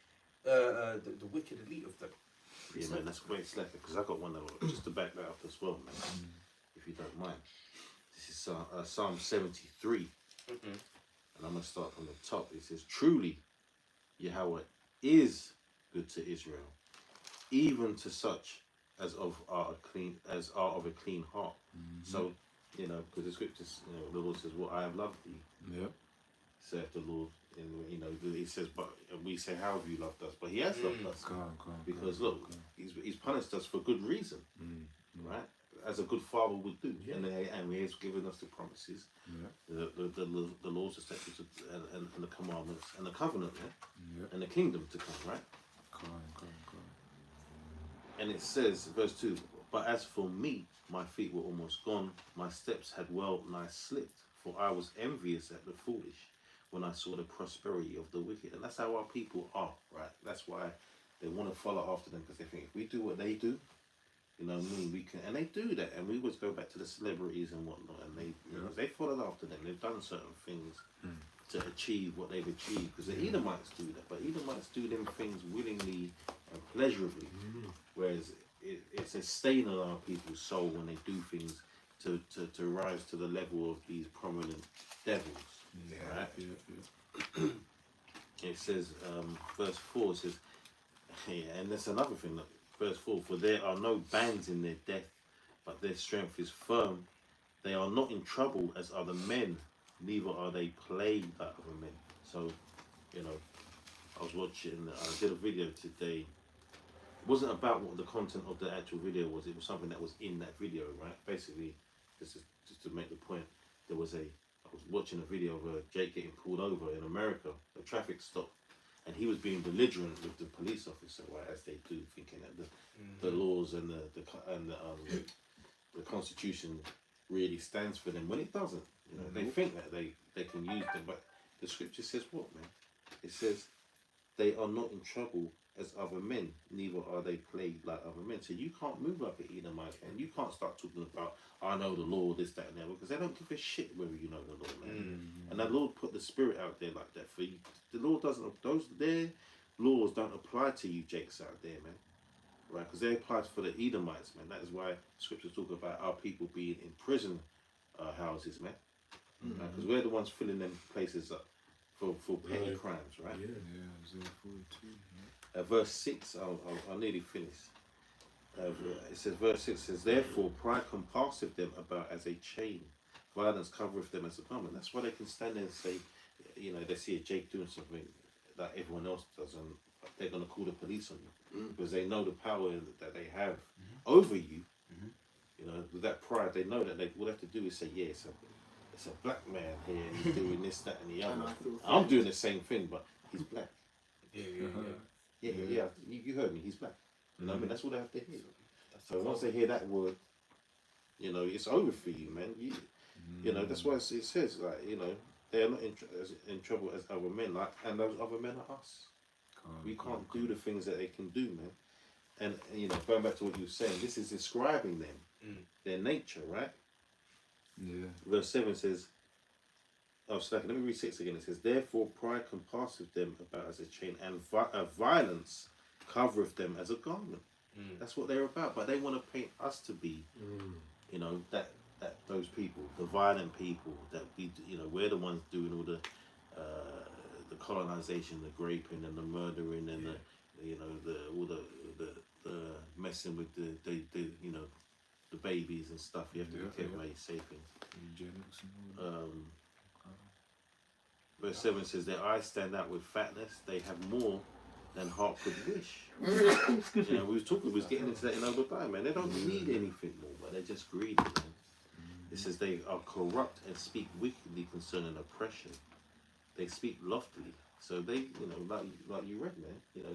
the wicked elite of them. Yeah, man, that's great, Slacker, because I got one that just to back that up as well, man. If you don't mind. This is Psalm 73. And I'm going to start from the top. It says, truly, Yahweh is good to Israel, even to such as are of a clean heart. So, you know, because the scriptures, you know, the Lord says, well, I have loved thee. Yep. saith the Lord. And, you know, he says, but we say, how have you loved us? But he has loved us. Because look, he's punished us for good reason, right? As a good father would do. Yeah. And he has given us the promises, the laws, the statutes, and the commandments, and the covenant, and the kingdom to come, right? And it says, verse 2, but as for me, my feet were almost gone, my steps had well nigh slipped, for I was envious at the foolish when I saw the prosperity of the wicked. And that's how our people are, right? That's why they want to follow after them, because they think if we do what they do, you know what I mean, we can, and they do that. And we always go back to the celebrities and whatnot, and they followed after them. They've done certain things to achieve what they've achieved, because the Edomites do that, but Edomites do them things willingly and pleasurably, whereas it's a stain on our people's soul when they do things to rise to the level of these prominent devils. Right? It says, verse 4 says, and that's another thing, look, verse 4, for there are no bands in their death, but their strength is firm. They are not in trouble as other men, neither are they plagued like other men. So, you know, I did a video today. It wasn't about what the content of the actual video was, it was something that was in that video, right? Basically, just to make the point, I was watching a video of Jake getting pulled over in America, a traffic stop, and he was being belligerent with the police officer, right, as they do, thinking that the laws and the Constitution really stands for them, when it doesn't. You know, they think that they can use them, but the scripture says what, man? It says they are not in trouble as other men, neither are they plagued like other men. So you can't move up at Edomite, and you can't start talking about, I know the law, this, that, and the other, because they don't give a shit whether you know the law, man. And the Lord put the spirit out there like that for you. The law doesn't, their laws don't apply to you Jakes out there, man. Right? Because they apply for the Edomites, man. That is why scriptures talk about our people being in prison houses, man. Because we're the ones filling them places up for petty crimes, right? Verse 6, I'll nearly finish. It says, verse 6 says, therefore pride compasseth them about as a chain, violence covereth them as a garment. That's why they can stand there and say, you know, they see a Jake doing something that everyone else does, and they're going to call the police on you, because they know the power that they have over you. You know, with that pride, they know that all they have to do is say, yeah, it's a black man here, and he's doing this, that, and the other. I'm doing the same thing, but he's black. Yeah, you heard me, he's black. You know what I mean? That's all they have to hear. So once they hear that word, you know, it's over for you, man. You know, that's why it says, like, you know, they are not in trouble as other men, like, and those other men are us. We can't do the things that they can do, man. And you know, going back to what you were saying, this is describing them, their nature, right? Yeah. Verse 7 says, let me read 6 again. It says, therefore pride compasseth them about as a chain, and violence covereth them as a garment. That's what they're about. But they want to paint us to be, you know, that those people, the violent people, that we, you know, we're the ones doing all the colonization, the raping, and the murdering, and the, you know, the messing with the you know, the babies and stuff. You have to be careful how you say things. Verse 7 says, their eyes stand out with fatness, they have more than heart could wish. You know, we was getting into that in Obadiah, man. They don't need anything more, but they're just greedy, man. It says they are corrupt and speak wickedly concerning oppression. They speak loftily. So they, you know, like you read, man, you know,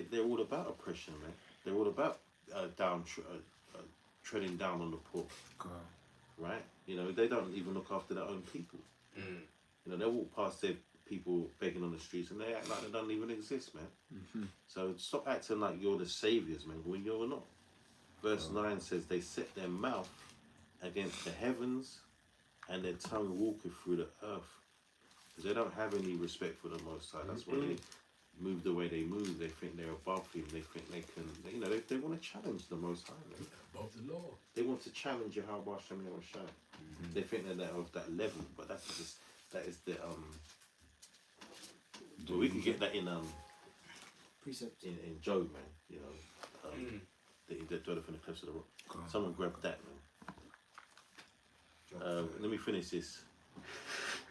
they're all about oppression, man. They're all about treading down on the poor. Right? You know, they don't even look after their own people. You know, they walk past their people begging on the streets, and they act like they don't even exist, man. So stop acting like you're the saviors, man, when you're not. Verse 9 says, they set their mouth against the heavens, and their tongue walketh through the earth. Because they don't have any respect for the Most High. That's why they move the way they move. They think they're above him. They think they can, you know, they want to challenge the Most High, man. Above the law. They want to challenge Yahweh Hashem Yahushua. They think that they're of that level, but that is the well, we can get that in Precepts. in Job, man. You know, the dwelleth in the cliffs of the rock. Someone grab that, man. Let me finish this.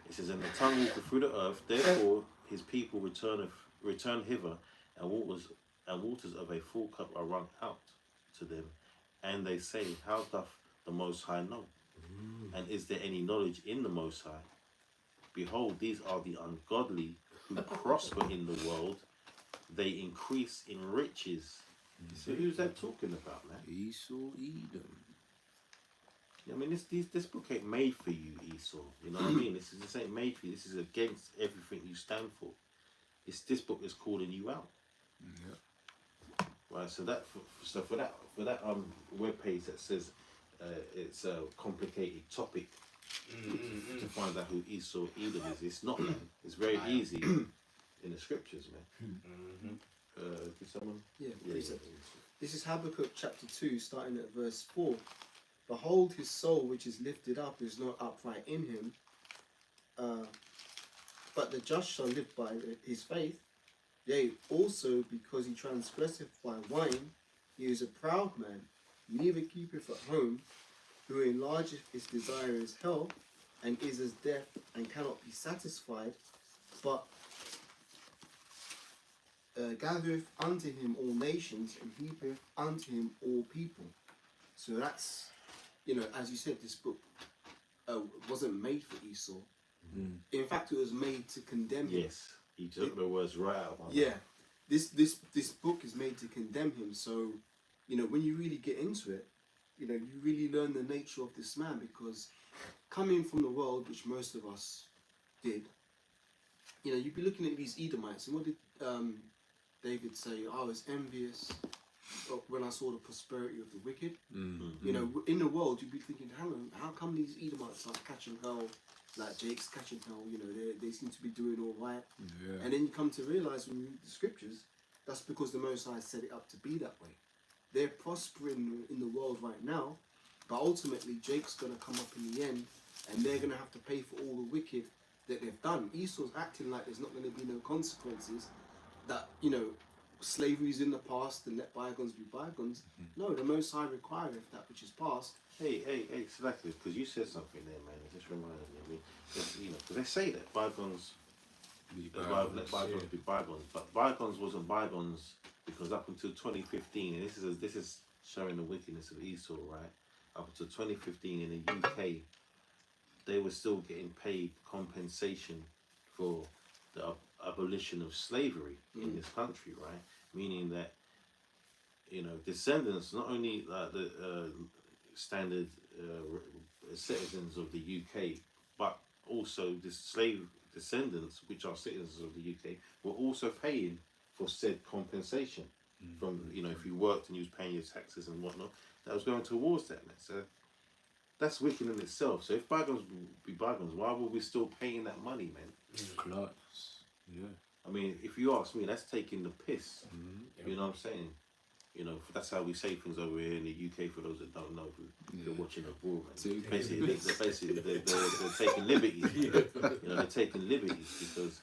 It says, and the tongue walketh through the earth, therefore his people return hither, and waters of a full cup are run out to them, and they say, how doth the Most High know? And is there any knowledge in the Most High? Behold, these are the ungodly who prosper in the world, they increase in riches. So who's that talking about, man? Esau, Edom. I mean, this book ain't made for you, Esau. You know what I mean? This ain't made for you. This is against everything you stand for. This book is calling you out. Yeah. Right. So for that webpage that says it's a complicated topic to find out who Esau Edom is. It's not, man. It's very easy in the scriptures, man. Did someone? Yeah, precept. This is Habakkuk chapter 2, starting at verse 4. Behold, his soul which is lifted up is not upright in him, but the just shall live by his faith. Yea, also because he transgresseth by wine, he is a proud man, neither keepeth at home, who enlargeth his desire is hell, and is as death, and cannot be satisfied, but gathereth unto him all nations, and heapeth unto him all people. So that's, as you said, this book wasn't made for Esau. In fact, it was made to condemn him. Yes, he took the words right out of my mouth. Yeah, this book is made to condemn him. So, when you really get into it, you really learn the nature of this man, because coming from the world, which most of us did, you'd be looking at these Edomites, and what did David say? I was envious when I saw the prosperity of the wicked. In the world, you'd be thinking, how come these Edomites are catching hell like Jake's catching hell? They seem to be doing all right. Yeah. And then you come to realize when you read the scriptures, that's because the Most High set it up to be that way. They're prospering in the world right now, but ultimately Jake's going to come up in the end, and they're going to have to pay for all the wicked that they've done. Esau's acting like there's not going to be no consequences, that, slavery's in the past and let bygones be bygones. No, the Most High requireth that which is past. Hey, exactly, because you said something there, man. It just reminded me. Because they say that bygones, let bygones be bygones, but bygones wasn't bygones because up until 2015, and this is showing the wickedness of Esau, right? Up until 2015 in the UK, they were still getting paid compensation for the abolition of slavery in this country, right? Meaning that, descendants, not only the standard citizens of the UK, but also the slave descendants, which are citizens of the UK, were also paying for said compensation from, if you worked and you was paying your taxes and whatnot, that was going towards that, man. So that's wicked in itself. So if bygones be bygones, why were we still paying that money, man? Class. Yeah. I mean, if you ask me, that's taking the piss. You know what I'm saying? That's how we say things over here in the UK. For those that don't know, they're watching abroad. Basically, they're taking liberties. They're taking liberties because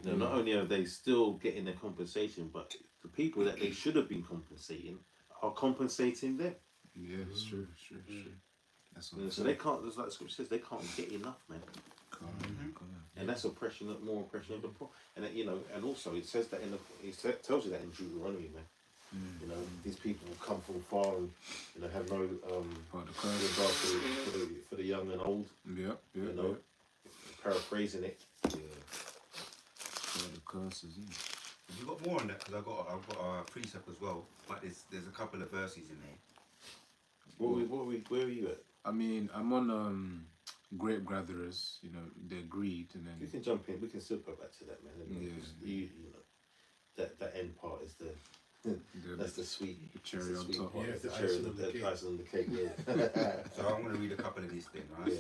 not only are they still getting their compensation, but the people that they should have been compensating are compensating them. Yeah, it's true. It's true. That's So they can't. There's like the scripture says, they can't get enough, man. And that's oppression, more oppression of the poor. And and also it says that it tells you that in Deuteronomy, man. These people will come from far and have no regard for the young and old. Paraphrasing it. The curses. Have you got more on that? Because I've got a precept as well, but there's a couple of verses in there. Where are you at? I mean, I'm on grape gatherers. Their greed, and then You can jump in. We can still go back to that, man. That end part is that's the sweet cherry on top. Part. Yeah, The the cherry icing on the cake. icing on the cake. Yeah. So I'm going to read a couple of these things, right?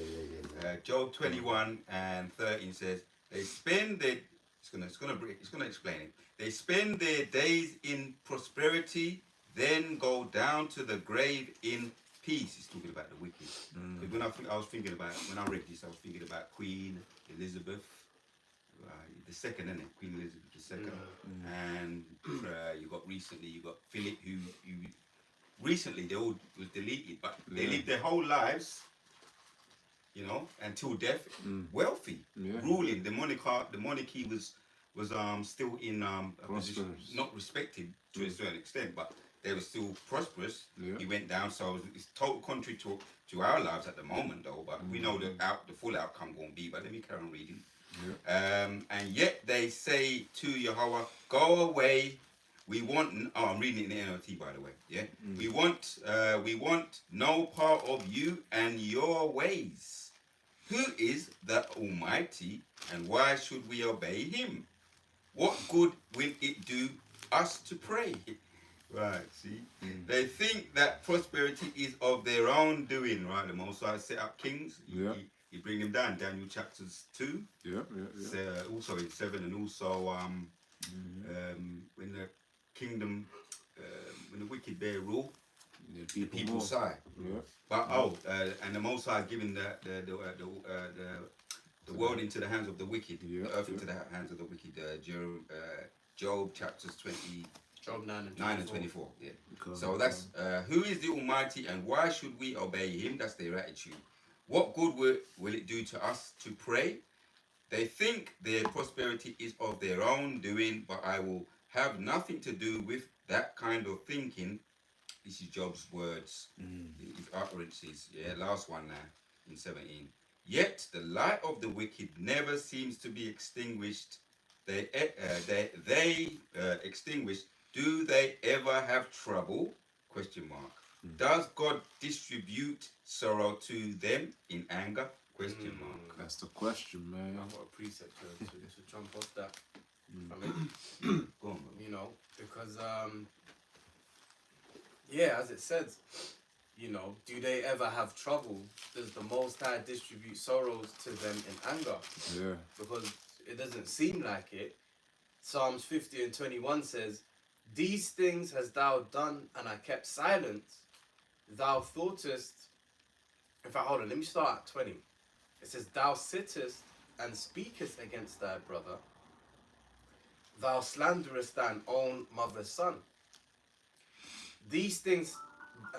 Yeah. Job 21 and 13 says, they spend their, it's going to explain it. They spend their days in prosperity, then go down to the grave in peace. He's talking about the wicked. When I was thinking about, when I read this, I was thinking about Queen Elizabeth, the second, isn't it? Queen Elizabeth II. And you got Philip, who recently they all was deleted, but they lived their whole lives you know, until death, wealthy, Yeah. ruling. The monarchy was still in a position, Prosperous. not respected to a certain extent, but they were still prosperous. Yeah. He went down, so it's total contrary to our lives at the moment, though. But we know the full outcome won't be. But let me carry on reading. Yeah. And yet they say to Yahweh, "Go away. We want." Oh, I'm reading it in the NLT, by the way. Yeah. We want no part of you and your ways. Who is the Almighty, and why should we obey Him? What good will it do us to pray? Right, see? They think that prosperity is of their own doing, right? The Most High set up kings. You bring them down. Daniel chapters 2. Yeah. Also in 7, and also when the kingdom, when the wicked bear rule, the people sigh. Yeah. But and the Most High giving the world into the hands of the wicked, the earth into the hands of the wicked. Job chapters 20. Job 9 and 9 and 24, yeah. So that's who is the Almighty, and why should we obey Him? That's their attitude. What good will it do to us to pray? They think their prosperity is of their own doing, but I will have nothing to do with that kind of thinking. This is Job's words, his utterances. Yeah, last one now in 17. Yet the light of the wicked never seems to be extinguished. They extinguish. Do they ever have trouble? Question mark. Does God distribute sorrow to them in anger? Question mark. That's the question, man. I've got a precept to jump off that. I Go on, bro. you know, because yeah, as it says, you know, do they ever have trouble? Does the Most High distribute sorrows to them in anger? Yeah. Because it doesn't seem like it. Psalms 50 and 21 says, "These things hast thou done, and I kept silent. Thou thoughtest." In fact, hold on, let me start at 20. It says, "Thou sittest and speakest against thy brother. Thou slanderest thine own mother's son. These things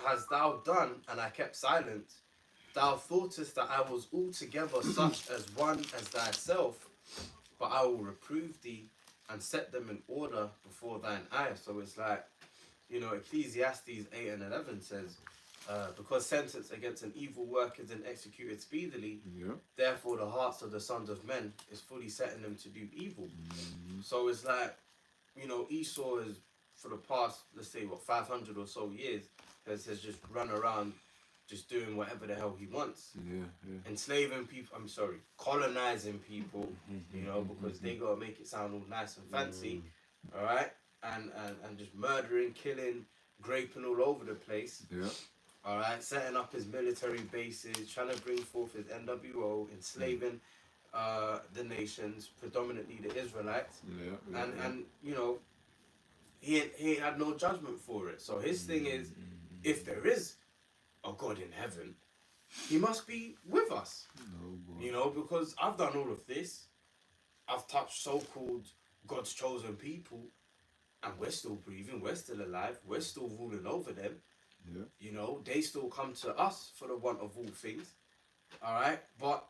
hast thou done, and I kept silent. Thou thoughtest that I was altogether such as one as thyself, but I will reprove thee and set them in order before thine eyes." So it's like, you know, Ecclesiastes 8 and 11 says, because sentence against an evil work is then executed speedily, therefore the hearts of the sons of men is fully setting them to do evil. So it's like, you know, Esau is, for the past, let's say, 500 or so years, has just run around just doing whatever the hell he wants. Enslaving people, colonizing people, you know, because they gotta make it sound all nice and fancy, alright? And just murdering, killing, graping all over the place. Alright, setting up his military bases, trying to bring forth his NWO, enslaving the nations, predominantly the Israelites. And you know, he had no judgment for it. So his thing is, if there is a God in heaven, He must be with us. You know, because I've done all of this. I've touched so-called God's chosen people, and we're still breathing, we're still alive, we're still ruling over them. You know, they still come to us for the want of all things. Alright? But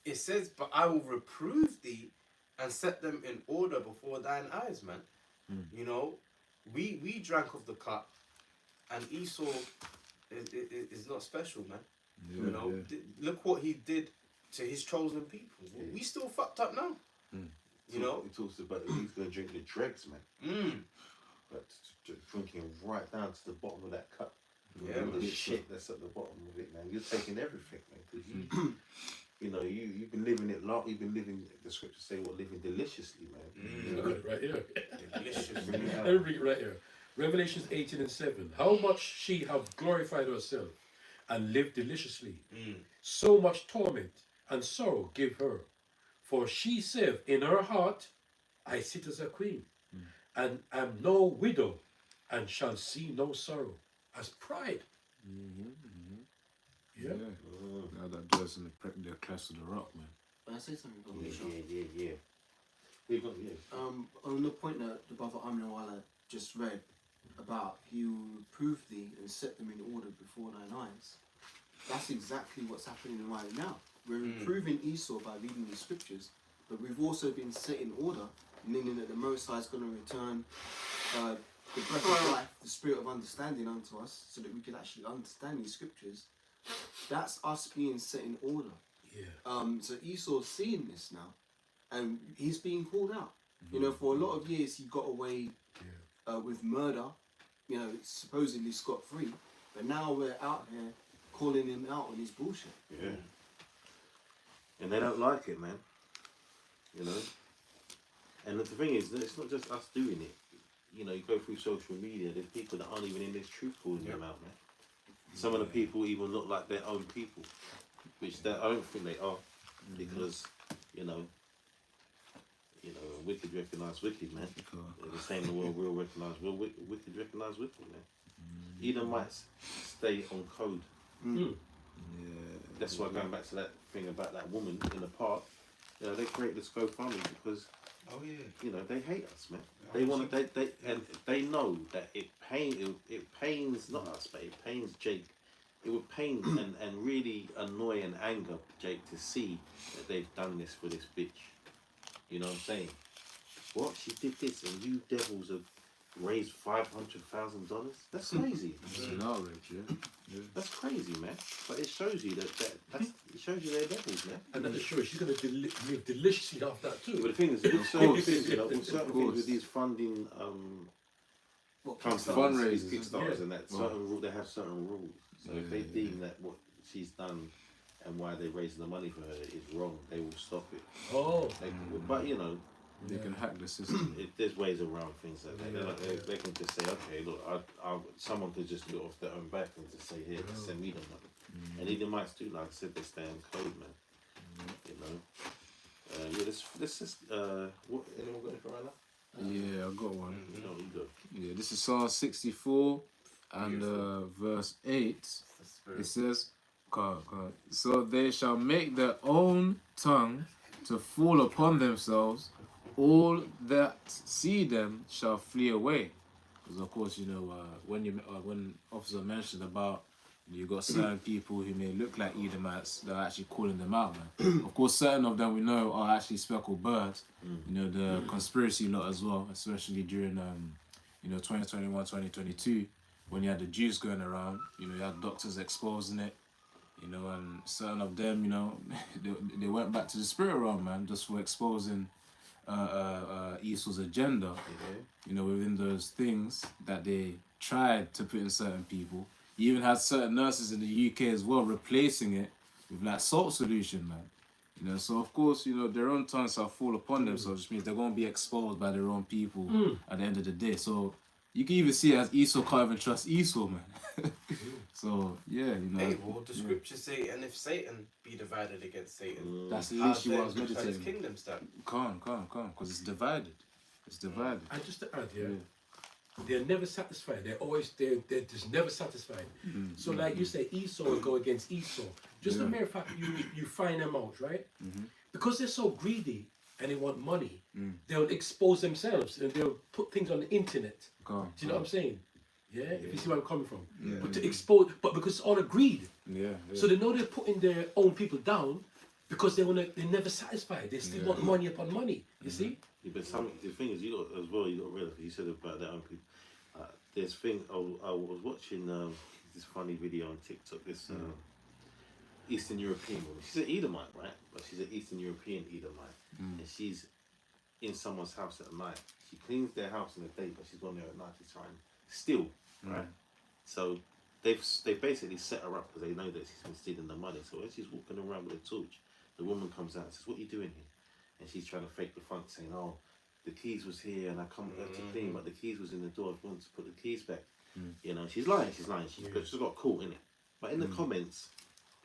it says, "But I will reprove thee and set them in order before thine eyes," man. You know, we drank of the cup, and Esau is not special, man. You know, look what he did to his chosen people. We still fucked up now. You know, he talks about he's gonna drink the dregs, man. But drinking right down to the bottom of that cup. Yeah, the shit that's at the bottom of it, man. You're taking everything, man. Because you know, you've been living it long. You've been living. The scriptures say, "What living deliciously, man." Look at it right here. delicious. Let me read it right here. Revelations 18 and 7. How much she have glorified herself and lived deliciously. So much torment and sorrow give her. For she saith in her heart, I sit as a queen, and am no widow, and shall see no sorrow. As pride. Yeah. Now that dress in the class of the rock, man. Can I say something? Yeah. On the point that the brother Amnawala just read about, "He will reprove thee and set them in order before thine eyes." that's exactly what's happening right now. We're improving Esau by reading the scriptures, but we've also been set in order, meaning that the Most High is going to return the breath of life, the spirit of understanding unto us, so that we can actually understand these scriptures. That's us being set in order. Yeah. So Esau's seeing this now, and he's being called out. You know, for a lot of years he got away with murder, you know, supposedly scot-free, but now we're out here calling him out on his bullshit. Yeah. And they don't like it, man. You know? And the thing is, it's not just us doing it. You know, you go through social media, there's people that aren't even in this truth calling them out, man. Some of the people even look like their own people, which I don't think they are, because, you know, wicked recognise wicked, man. The same the world will recognise real wicked recognise wicked, man. Edomites stay on code. That's why going back to that thing about that woman in the park, you know, they created this GoFundMe because you know, they hate us, man. They want to, they know that it pains not us, but it pains Jake. It would pain and really annoy and anger Jake to see that they've done this for this bitch. You know what I'm saying? What? She did this and you devils have raised $500,000? That's crazy. It's an outrage, yeah. That's crazy, man. But it shows you it shows you their levels, man. And that shows she's going to live deliciously after that too. But the thing is, with certain things, you know, with certain things with these funding companies, fundraisers, these Kickstarters and that, they have certain rules. So if they deem that what she's done and why they're raising the money for her is wrong, they will stop it. Oh. But you know, they can hack the system. there's ways around things like that. They can just say, okay, look, someone could just do it off their own back and just say, here, send me the money. And even might do, like I said, they stay on code, man. You know. Yeah, this is what anyone got anything right now? Yeah, I got one. No, you go. Yeah, this is Psalm 64 and verse 8. It says, so they shall make their own tongue to fall upon themselves, all that see them shall flee away. Because of course, you know, when officer mentioned about you got certain people who may look like Edomites, they're actually calling them out, man. Of course, certain of them we know are actually speckled birds. You know, the conspiracy lot as well, especially during 2021, 2022, when you had the Jews going around. You know, you had doctors exposing it. You know, and certain of them, you know, they went back to the spirit realm, man, just for exposing Esau's agenda. You know, within those things that they tried to put in certain people. You even had certain nurses in the UK as well replacing it with like salt solution, man. You know, so of course, you know, their own tongues shall fall upon themselves, which means they're going to be exposed by their own people at the end of the day. So you can even see it as Esau can't even trust Esau, man. So, yeah, you know. Hey, well, the scriptures say, and if Satan be divided against Satan, that's how literally what I was then shall his meditating. kingdom stand? Can't, because it's divided. It's divided. And just to add, they're never satisfied. They're just never satisfied. So like you say, Esau will go against Esau. Just the mere fact you find them out, right? Because they're so greedy and they want money, they'll expose themselves and they'll put things on the internet. Do you know what I'm saying? Yeah, if you see where I'm coming from. But to expose, but because it's all agreed. So they know they're putting their own people down because they're never satisfied. They still want money upon money. You see? Yeah, but the thing is, you got to realize, you said about their own people. There's thing I was watching this funny video on TikTok. This Eastern European woman. She's an Edomite, right? But she's an Eastern European Edomite, and she's in someone's house at night. She cleans their house in the day, but she's gone there at night to try and steal, right? So they basically set her up because they know that she's been stealing the money. So when she's walking around with a torch, the woman comes out and says, "What are you doing here?" And she's trying to fake the funk, saying, "Oh, the keys was here and I come to clean, but the keys was in the door. I wanted to put the keys back." You know, she's lying. She's got caught in it. But in the comments,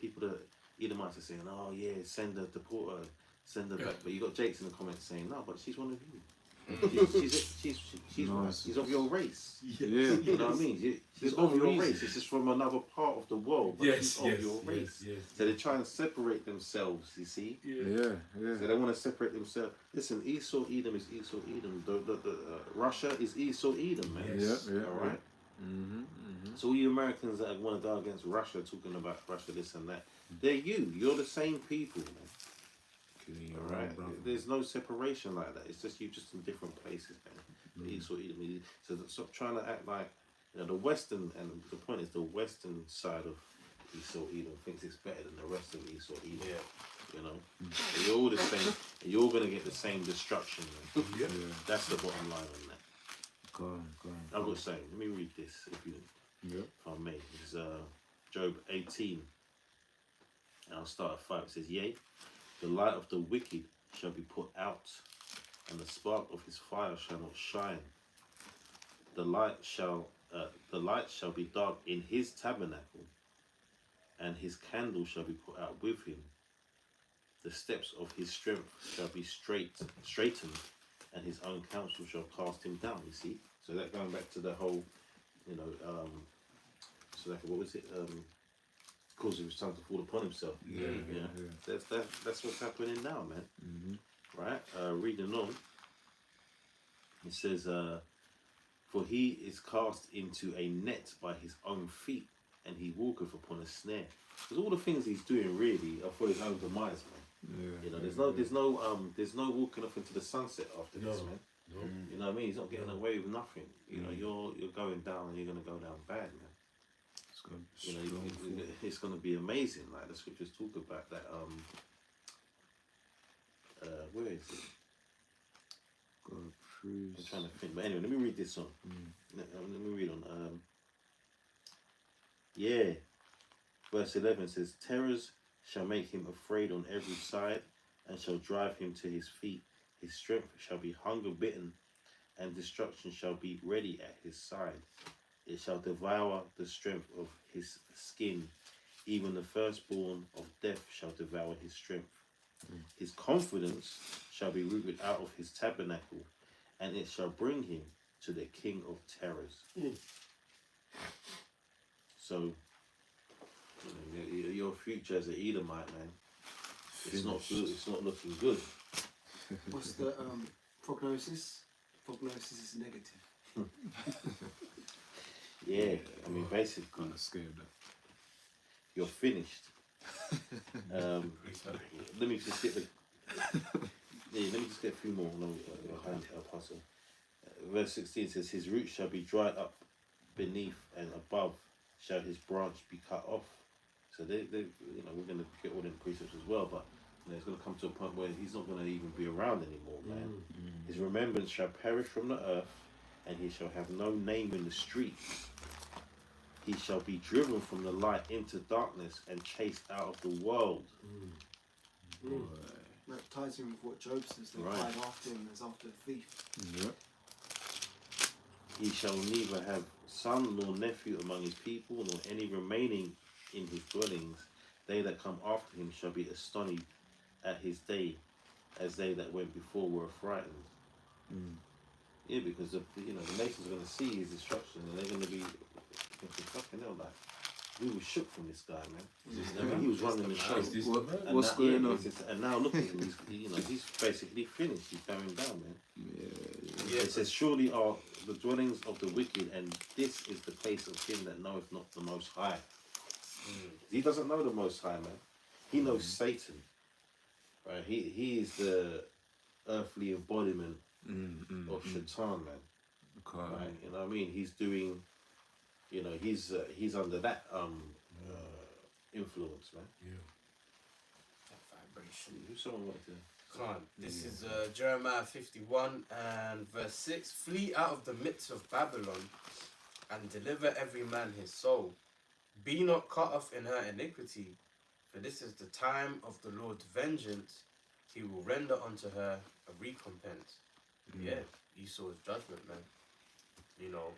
people that Edomites are saying, "Oh yeah, send her, deport her, send her back." But you got Jake's in the comments saying, "No, but she's one of you. She's of your race." You know what I mean? She's of your race. It's just from another part of the world, but she's of your race. So they're trying to separate themselves, you see? So they want to separate themselves. Listen, Esau Edom is Esau Edom. The Russia is Esau Edom, man. All right? So all you Americans that want to go against Russia, talking about Russia, this and that, they're you. You're the same people, man. All right. There's no separation like that. It's just you, just in different places, man. So stop trying to act like, you know, the Western, and the point is the Western side of Esau Edom thinks it's better than the rest of Esau Edom. Yeah. You know, so you're all the same. And you're gonna get the same destruction, man. Yeah. That's the bottom line on that. Go on. I'm gonna say, let me read this if I may. This is Job 18. And I'll start at 5. It says, "Yea, the light of the wicked shall be put out, and the spark of his fire shall not shine. The light shall be dark in his tabernacle, and his candle shall be put out with him. The steps of his strength shall be straightened, and his own counsel shall cast him down." You see, so that going back to the whole, you know, so like, what was it? Cause it was time to fall upon himself. Yeah. That's what's happening now, man. Right? Reading on, it says, "For he is cast into a net by his own feet, and he walketh upon a snare." Because all the things he's doing really are for his own demise, man. You know, there's no walking off into the sunset after this, man. No. You know what I mean? He's not getting away with nothing. You know, you're going down, and you're gonna go down bad, man. You know, it's going to be amazing. Like the scriptures talk about that. Where is it? I'm trying to think. But anyway, let me read this on. Let me read on. Verse 11 says, "Terrors shall make him afraid on every side, and shall drive him to his feet. His strength shall be hunger bitten, and destruction shall be ready at his side. It shall devour the strength of his skin. Even the firstborn of death shall devour his strength. His confidence shall be rooted out of his tabernacle, and it shall bring him to the king of terrors." So, you know, your future as an Edomite, man, it's not good. It's not looking good. What's the prognosis? Prognosis is negative. Yeah, I mean, basically, Kind of scared that. you're finished. Let me just get the. Yeah, let me just get a few more. No, Apostle. Verse 16 says, "His roots shall be dried up beneath, and above shall his branch be cut off." So they you know, we're going to get all them precepts as well, but you know, it's going to come to a point where he's not going to even be around anymore, man. His remembrance shall perish from the earth, and he shall have no name in the streets. He shall be driven from the light into darkness, and chased out of the world. That ties in with what Job says. They Right. cried after him as after a thief. He shall neither have son nor nephew among his people, nor any remaining in his dwellings. They that come after him shall be astonished at his day, as they that went before were frightened. Yeah, because the nations are going to see his destruction, and they're going to be thinking, "Fucking hell, like, we were shook from this guy, man." I mean, he was running the show. What's going on? And now look at him. He's basically finished. He's going down, man. It says, "Surely are the dwellings of the wicked, and this is the place of him that knoweth not the Most High." He doesn't know the Most High, man. He knows Satan. Right? He is the earthly embodiment of Shaitan, man. Right? You know what I mean? He's doing. You know, he's under that influence, man. That vibration. Who's someone wanted to? Come on. This is Jeremiah 51 and verse 6. "Flee out of the midst of Babylon, and deliver every man his soul. Be not cut off in her iniquity, for this is the time of the Lord's vengeance. He will render unto her a recompense." Yeah, Esau's judgment, man. You know,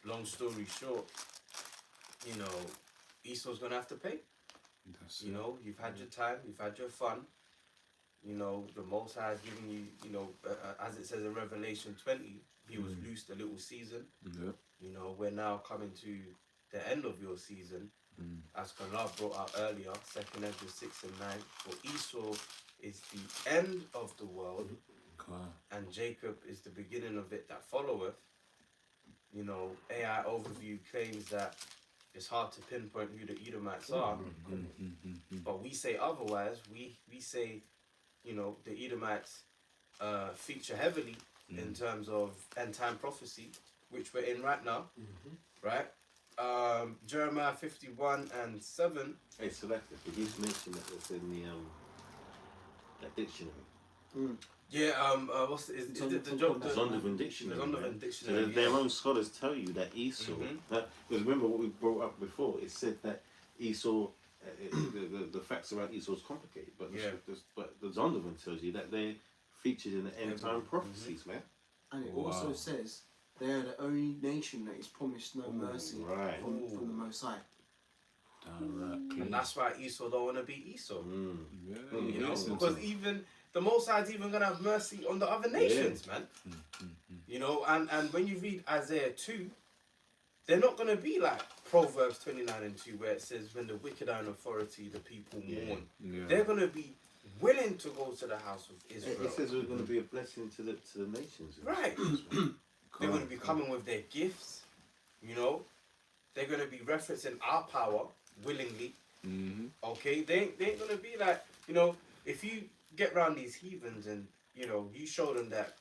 long story short, you know, Esau's gonna have to pay. You know, you've had your time, you've had your fun. You know, the Most High has given you, you know, as it says in Revelation 20, he was loosed a little season. You know, we're now coming to the end of your season. As Kanar brought out earlier, 2 Ezra 6 and 9, "For Esau is the end of the world, and Jacob is the beginning of it that followeth." you know, AI overview claims that it's hard to pinpoint who the Edomites are, but we say otherwise. We say, you know, the Edomites feature heavily in terms of end time prophecy, which we're in right now, right? Jeremiah 51:7. Hey, selected. Did you mention that it's in the that dictionary? Yeah, what's is It's it on- the it's on job? It's The, on the dictionary. it's on the man. dictionary. So their own scholars tell you that Esau. Mhm. Because remember what we brought up before. It said that Esau. The facts around Esau is complicated, but Yeah. but the Zondervan tells you that they're featured in the end time Mhm. prophecies, man. And it Wow. also says they are the only nation that is promised no mercy Right. from the Most High. And that's why Esau don't want to be Esau. You know, Listen because even the Most High's even gonna have mercy on the other nations, man. You know, and when you read Isaiah 2, they're not gonna be like Proverbs 29:2, where it says, "When the wicked are in authority, the people mourn." They're gonna be willing to go to the house of Israel. It says we're going to be a blessing to the nations. Right. They're going to be coming with their gifts, you know. They're going to be referencing our power willingly. Okay, they ain't going to be like, you know, if you get around these heathens and, you know, you show them that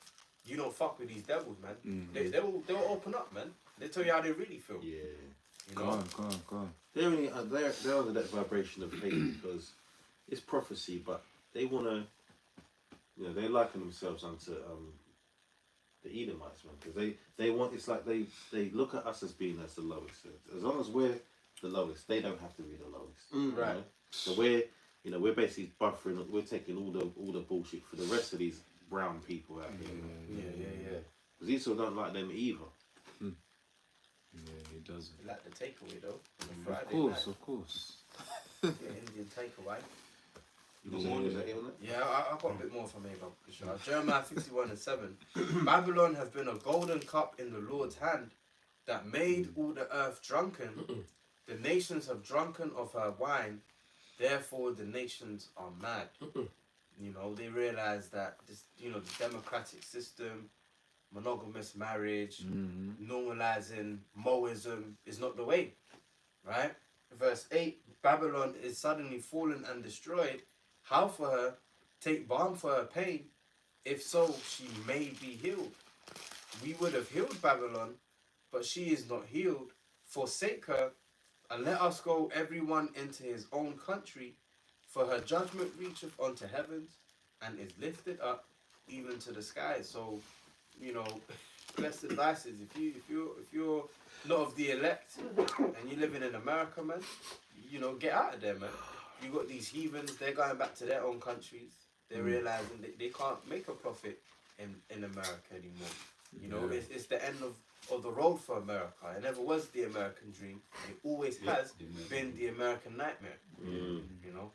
you don't fuck with these devils, man. They'll open up, man. They tell you how they really feel. Yeah. You Go know. on. They're under that vibration of hate because it's prophecy, but they want to, you know, they liken themselves unto the Edomites, man, because they want, it's like they look at us as being as the lowest. As long as we're the lowest, they don't have to be the lowest. You Right. know? So we're basically buffering. We're taking all the bullshit for the rest of these brown people out here. Yeah. Because Esau don't like them either. Yeah, he doesn't. You like the takeaway though. On a Friday Of course. night. Yeah, Indian takeaway. You got more? Is that it on that? Yeah, I got a bit more from Abel. Sure. Jeremiah 51:7. Babylon has been a golden cup in the Lord's hand that made all the earth drunken. The nations have drunken of her wine. Therefore, the nations are mad. You know, they realize that this, you know, the democratic system, monogamous marriage, normalizing Moism is not the way. Right? Verse 8. Babylon is suddenly fallen and destroyed. How for her? Take balm for her pain. If so, she may be healed. We would have healed Babylon, but she is not healed. Forsake her, and let us go everyone into his own country. For her judgment reacheth unto heavens, and is lifted up even to the skies. So, you know, best advice is if you're not of the elect and you're living in America, man, you know, get out of there, man. You got these heathens, they're going back to their own countries. They're realizing that they can't make a profit in America anymore. You know, it's the end of the road for America. It never was the American dream. It always has been the American nightmare. You know,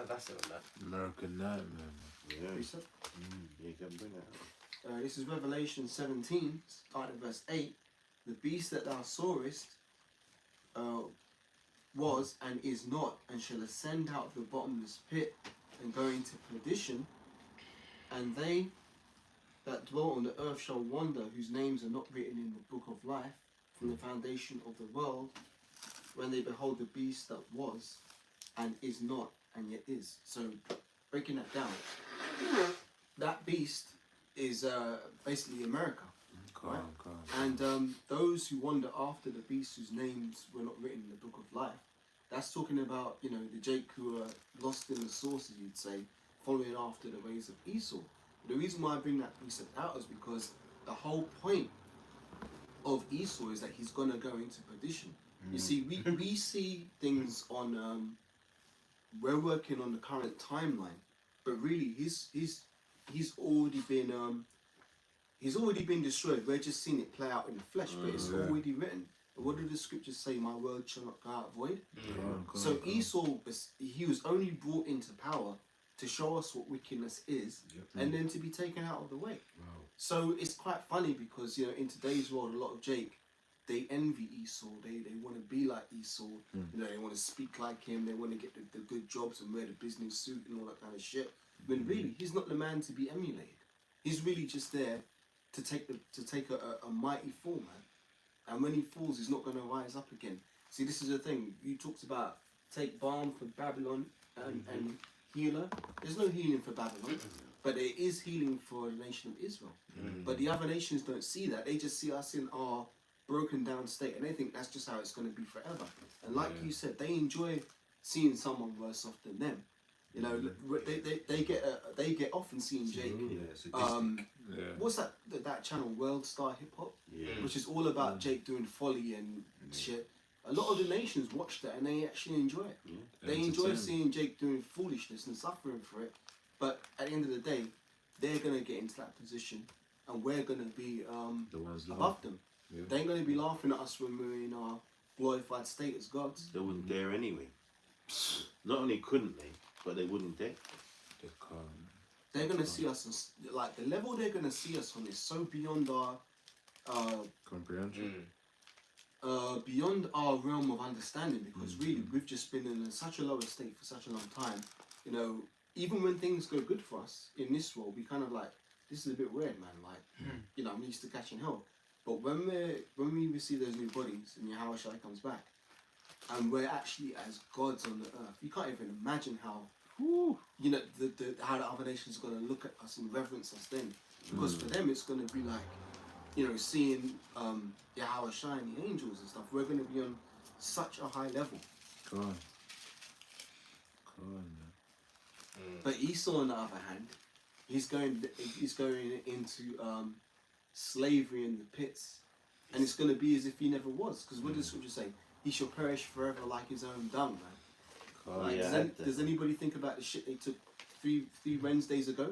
that's it on that. American Nightmare. Yeah. Precept. You can bring that up. This is Revelation 17, starting at verse 8. The beast that thou sawest was and is not, and shall ascend out of the bottomless pit and go into perdition. And they that dwell on the earth shall wander, whose names are not written in the book of life from the foundation of the world, when they behold the beast that was and is not and yet is. So, breaking that down, that beast is basically America. Go on. And those who wander after the beast whose names were not written in the book of life, that's talking about, you know, the Jake who are lost in the sources, you'd say, following after the ways of Esau. The reason why I bring that precept out is because the whole point of Esau is that he's going to go into perdition. You see, we see things on, we're working on the current timeline, but really he's already been destroyed. We're just seeing it play out in the flesh, but it's already written. But what do the scriptures say? My word shall not go out void. So Esau, he was only brought into power to show us what wickedness is, and then to be taken out of the way. So it's quite funny because, you know, in today's world, a lot of Jake, they envy Esau. They want to be like Esau. You know, they want to speak like him. They want to get the good jobs and wear the business suit and all that kind of shit. When really, he's not the man to be emulated. He's really just there to take a mighty form, man. and when he falls, he's not going to rise up again. See, this is the thing. You talked about take balm for Babylon and healer. There's no healing for Babylon, but there is healing for the nation of Israel. But the other nations don't see that. They just see us in our broken down state, and they think that's just how it's going to be forever. And like you said, they enjoy seeing someone worse off than them. You know, they get often seeing Jake. What's that channel, World Star Hip Hop, which is all about Jake doing folly and shit. A lot of the nations watch that and they actually enjoy it. They enjoy seeing Jake doing foolishness and suffering for it. But at the end of the day, they're gonna get into that position, and we're gonna be The ones above them. Yeah. They ain't gonna be laughing at us when we're in our glorified state as gods. They wouldn't dare anyway. Not only couldn't they, but they wouldn't dare. They can't. They're gonna see us as, like, the level they're gonna see us on is so beyond our Comprehension. beyond our realm of understanding, because really we've just been in such a lower state for such a long time. You know, even when things go good for us in this world, we kind of like, this is a bit weird, man. Like, you know, I'm used to catching hell. But when we receive those new bodies and Yahweh Shai comes back, and we're actually as gods on the earth, you can't even imagine how, you know, how the other nations are going to look at us and reverence us then. Because for them, it's going to be like, you know, seeing Yahweh Shai and the angels and stuff. We're going to be on such a high level. Come on. Come on, man. But Esau, on the other hand, he's going into slavery in the pits, and it's going to be as if he never was. Because what does Scripture say? He shall perish forever like his own dung, man. Like, does anybody think about the shit they took three Wednesdays ago?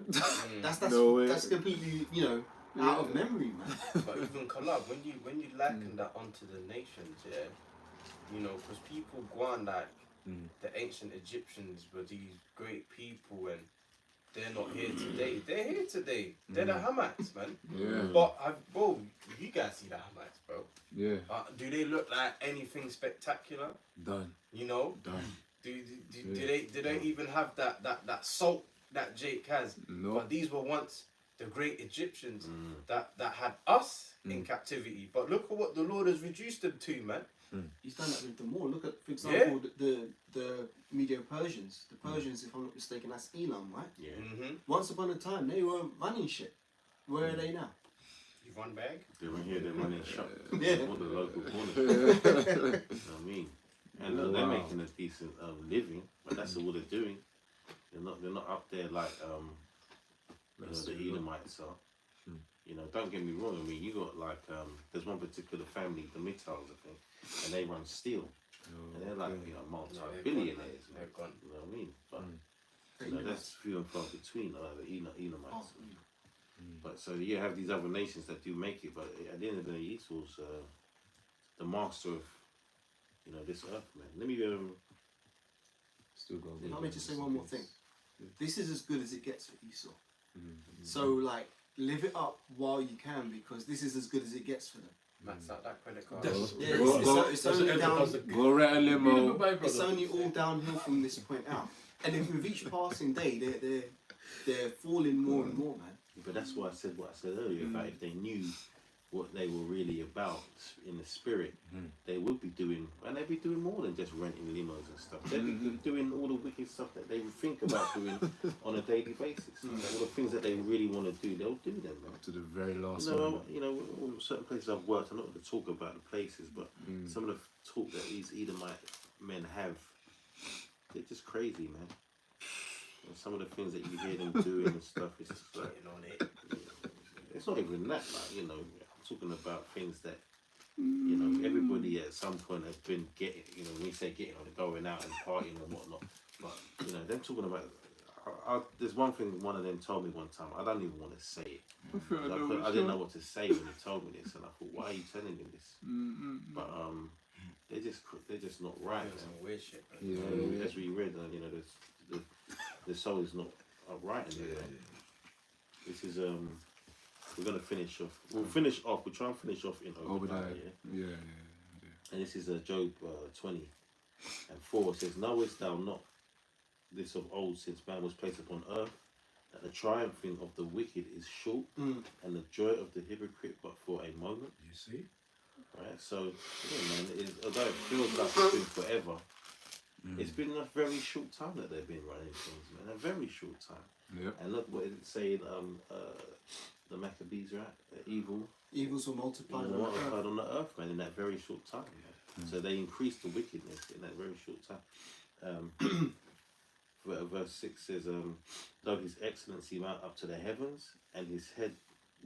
That's completely, you know, out of memory, man. But even collab, when you liken that onto the nations, yeah, you know, because people go on like the ancient Egyptians were these great people and they're not here today. They're here today. They're the Hamites, man. Yeah. But bro, you guys see the Hamites, bro. Yeah. Do they look like anything spectacular? Done. You know? Done. Do they even have that salt that Jake has? No. But these were once the great Egyptians that had us in captivity. But look at what the Lord has reduced them to, man. He's done that with them all. Look at, for example, the Medo-Persians. The Persians, if I'm not mistaken, that's Elam, right? Yeah. Once upon a time, they were running shit. Where are they now? You run bag? They're in here, they're running shop. Yeah. All the local corners. You know what I mean? And they're making a decent living, but that's all they're doing. They're not up there like you know, the Edomites are. You know, don't get me wrong. I mean, you got like there's one particular family, the Mittals, I think, and they run steel, and they're like, you know, multi-billionaires. They're gone. You know what I mean? But you know, that's few and far between the Edomites. But so you have these other nations that do make it, but at the end of the day, Esau's the master of, you know, this earth, man. Let me Still go. Let me just say one more thing. This is as good as it gets for Esau. So, like, live it up while you can, because this is as good as it gets for them. Max out that credit card. It's only down. Go rent a limo. It's only all downhill from this point out. And if with each passing day, they're falling more and more, man. But that's why I said what I said earlier about if they knew what they were really about in the spirit, they would be doing, and they'd be doing more than just renting limos and stuff. They'd be doing all the wicked stuff that they would think about doing on a daily basis. All the things that they really want to do, they'll do them, man. To the very last one. You know, certain places I've worked, I'm not going to talk about the places, but some of the talk that these Edomite men have, they're just crazy, man. And some of the things that you hear them doing and stuff, it's just like, it's not even that, like, you know, I'm talking about things that, you know, everybody at some point has been getting, you know, when we say getting on, going out and partying and whatnot, but, you know, them talking about, there's one thing one of them told me one time, I don't even want to say it. I didn't know what to say when he told me this, and I thought, why are you telling me this? But they're just not right. Some weird shit. As we read, you know, the soul is not upright in there. This is we're gonna finish off. We'll try and finish off in Obadiah. Yeah. And this is Job 20 and 4. It says, "Knowest thou not this of old, since man was placed upon earth, that the triumphing of the wicked is short, and the joy of the hypocrite but for a moment?" You see? Right, so yeah, man. Although it feels like it's been forever, it's been a very short time that they've been running things, man. A very short time. Yeah. And look what it's saying. The Maccabees, right? Evils were multiplied And on the earth. multiplied on the earth, man, in that very short time. Man. So they increased the wickedness in that very short time. Verse 6 says, though his excellency mount up to the heavens, and his head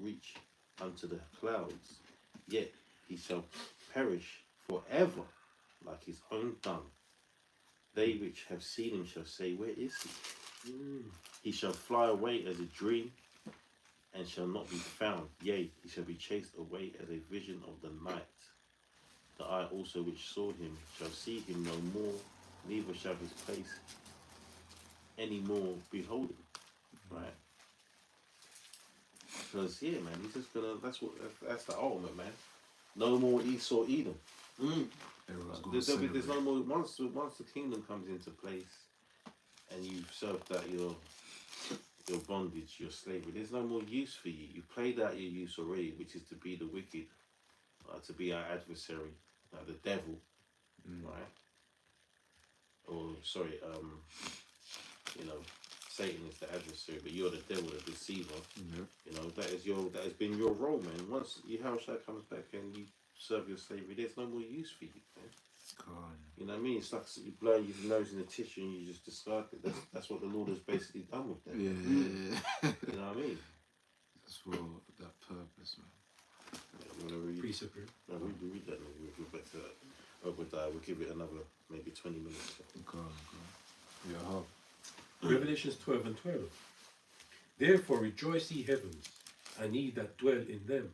reach unto the clouds, yet he shall perish forever like his own dung. They which have seen him shall say, where is he? He shall fly away as a dream, and shall not be found. Yea, he shall be chased away as a vision of the night. The eye also which saw him shall see him no more, neither shall his face any more behold him. Right? Because yeah, man, he's just gonna. That's the ultimate, man. No more Esau Edom. Everyone's gonna There's no celebrate. more. Once the kingdom comes into place, and you've served out your bondage, your slavery. There's no more use for you. You've played out your use already, which is to be the wicked, to be our adversary, the devil, right? Or sorry, Satan is the adversary, but you're the devil, the deceiver. That has been your role, man. Once Yahushua comes back and you serve your slavery, there's no more use for you, man. God. You know what I mean? It's like you blow your nose in the tissue and you just discard it. That's what the Lord has basically done with them. Yeah. You know what I mean? That's for that purpose, man. You want to read? Precept. No, read that. We'll get back to that. Obadiah. We'll give it another maybe 20 minutes. God. Yeah, how? Revelations 12 and 12. Therefore rejoice ye heavens, and ye that dwell in them.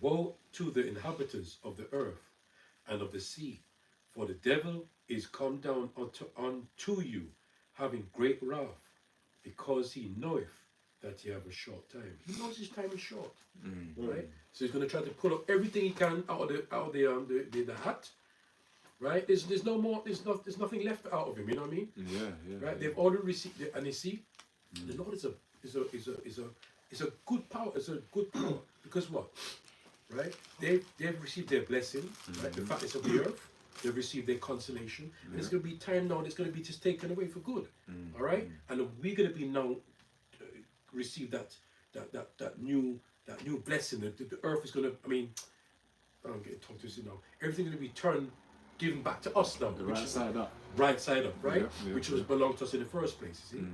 Woe to the inhabitants of the earth and of the sea, for the devil is come down unto you, having great wrath, because he knoweth that he have a short time. He knows his time is short, right? So he's going to try to pull up everything he can out of the hat, right? There's no more. There's nothing left out of him. You know what I mean? Yeah. Right? They've already received it, and you see, the Lord is a good power. It's a good power because what? Right? They've received their blessing. Right? The fatness of the earth. They've received their consolation. And it's going to be time now. It's going to be just taken away for good. All right? And we're going to be now receive that new blessing. The earth is going to. I mean, I'm getting talked to now. Everything's going to be given back to us now. The right side up. Right side up, right? Yeah, which was belonged to us in the first place, you see.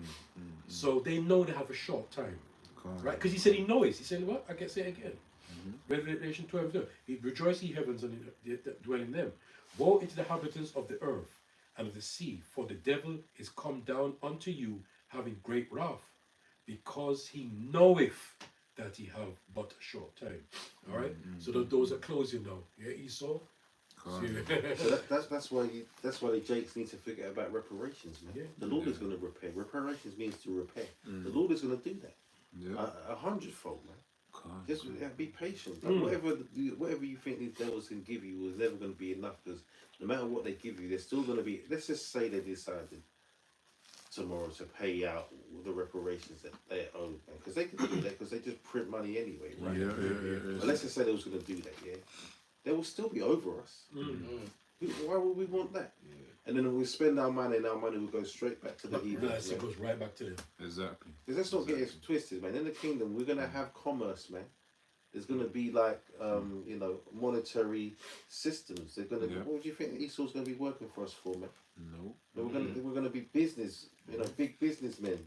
So they know they have a short time, right? Because he said he knows. He said, what? I can say it again. Revelation 12, he rejoice ye heavens and that dwell in them. Woe into the inhabitants of the earth and of the sea, for the devil is come down unto you, having great wrath, because he knoweth that he have but a short time. All right. So those are closing now. Yeah, Esau. So that's why the Jakes need to forget about reparations, man. Yeah. The Lord is going to repair. Reparations means to repair. The Lord is going to do that. Yeah. A hundredfold, man. God. Just be patient. Like, whatever you think these devils can give you is never going to be enough, because no matter what they give you, they're still going to be. Let's just say they decided tomorrow to pay out the reparations that they owe, because they can do that because they just print money anyway, right? Yeah. But let's just say they was going to do that, yeah. They will still be over us. Why would we want that? And then we spend our money, and our money will go straight back to the heathens. It goes right back to them. Exactly. Because let's not get it twisted, man. In the kingdom, we're gonna have commerce, man. There's gonna be like, monetary systems. They're gonna. What do you think Esau's gonna be working for us for, man? No. We're gonna be business, big businessmen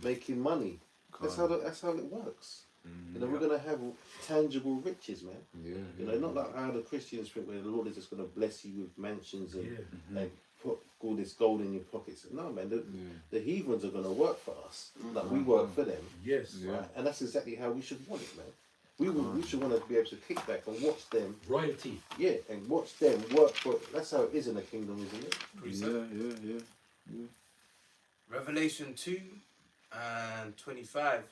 making money. That's how it works. We're gonna have tangible riches, man. Not like how the Christians think, where the Lord is just gonna bless you with mansions and put all this gold in your pockets. No, man. The heathens are gonna work for us, like we work for them. Yes. Right? And that's exactly how we should want it, man. We should want to be able to kick back and watch them. Royalty. Yeah, and watch them work for. That's how it is in the kingdom, isn't it? Yeah. Revelation 2 and 25.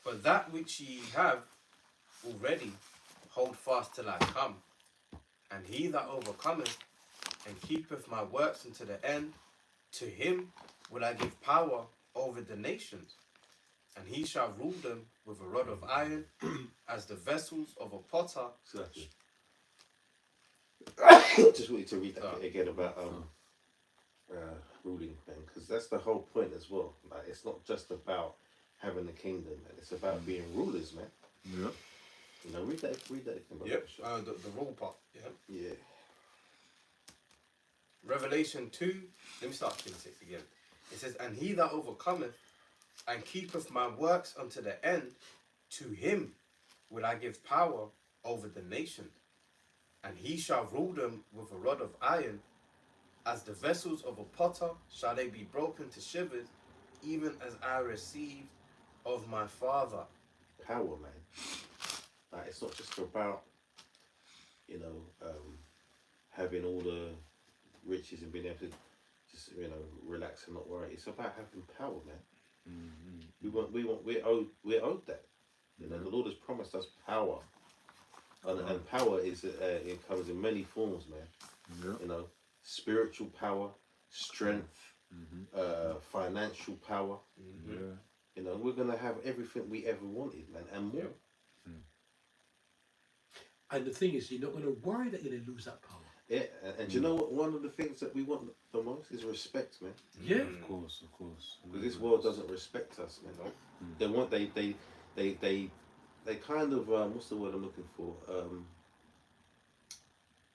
But that which ye have already, hold fast till I come. And he that overcometh and keepeth my works unto the end, to him will I give power over the nations. And he shall rule them with a rod of iron, as the vessels of a potter. Exactly. just wanted to read that Oh. bit again about ruling, man, because that's the whole point as well. Like, it's not just about having the kingdom, man. It's about being rulers, man. Yeah. You know, read that again. Bro. Yep. The rule part. Yeah. Yeah. Revelation 2. Let me start 26 again. It says, "And he that overcometh and keepeth my works unto the end, to him will I give power over the nations, and he shall rule them with a rod of iron. As the vessels of a potter shall they be broken to shivers, even as I received of my Father." Power, man. Like, it's not just about, you know, having all the riches and being able to just, you know, relax and not worry. It's about having power, man. We're owed that. You know, the Lord has promised us power, and power is it comes in many forms, man. Yeah. You know, spiritual power, strength, financial power. Yeah. You know, we're gonna have everything we ever wanted, man, and more. And the thing is, you're not going to worry that you're going to lose that power. Yeah, and do you know what? One of the things that we want the most is respect, man. Yeah. Of course. Because this world doesn't respect us, man. They want they kind of what's the word I'm looking for?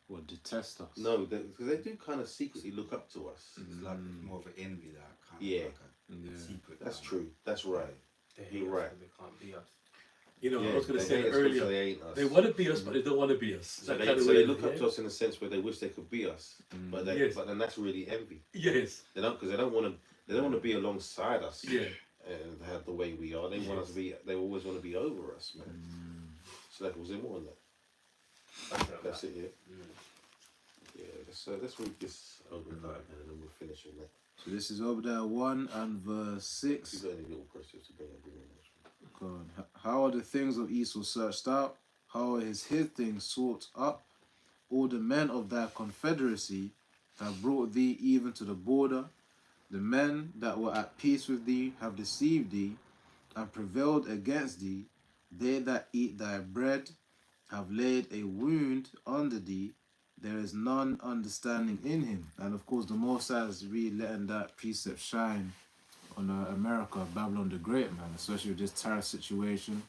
What, detest us? No, because they do kind of secretly look up to us. It's like more of an envy, that kind Yeah. of like a secret. That's kind of- true. That's right. They hate You're us right. and they can't be us. You know, Yeah, I was going to they say hate it us 'cause earlier. They ain't us. They want to be us, but they don't want to be us. So That they, kind of so way, they look up yeah? to us in a sense where they wish they could be us, but Yes. but then that's really envy. Yes. They don't, because they don't want to be alongside us. Yeah. And have the way we are. They want us to be. They always want to be over us, man. So that was in more than that. That's it, yeah. Yeah. Let's read this over and then we'll finish on that. So this is Obadiah 1 and verse If 6. you got any little questions to bring up, Go on. How are the things of Esau searched out? How are his things sought up? All the men of thy confederacy have brought thee even to the border. The men that were at peace with thee have deceived thee and prevailed against thee. They that eat thy bread have laid a wound under thee. There is none understanding in him. And of course, the Most High is really letting that precept shine on America, Babylon the Great, man, especially with this tariff situation,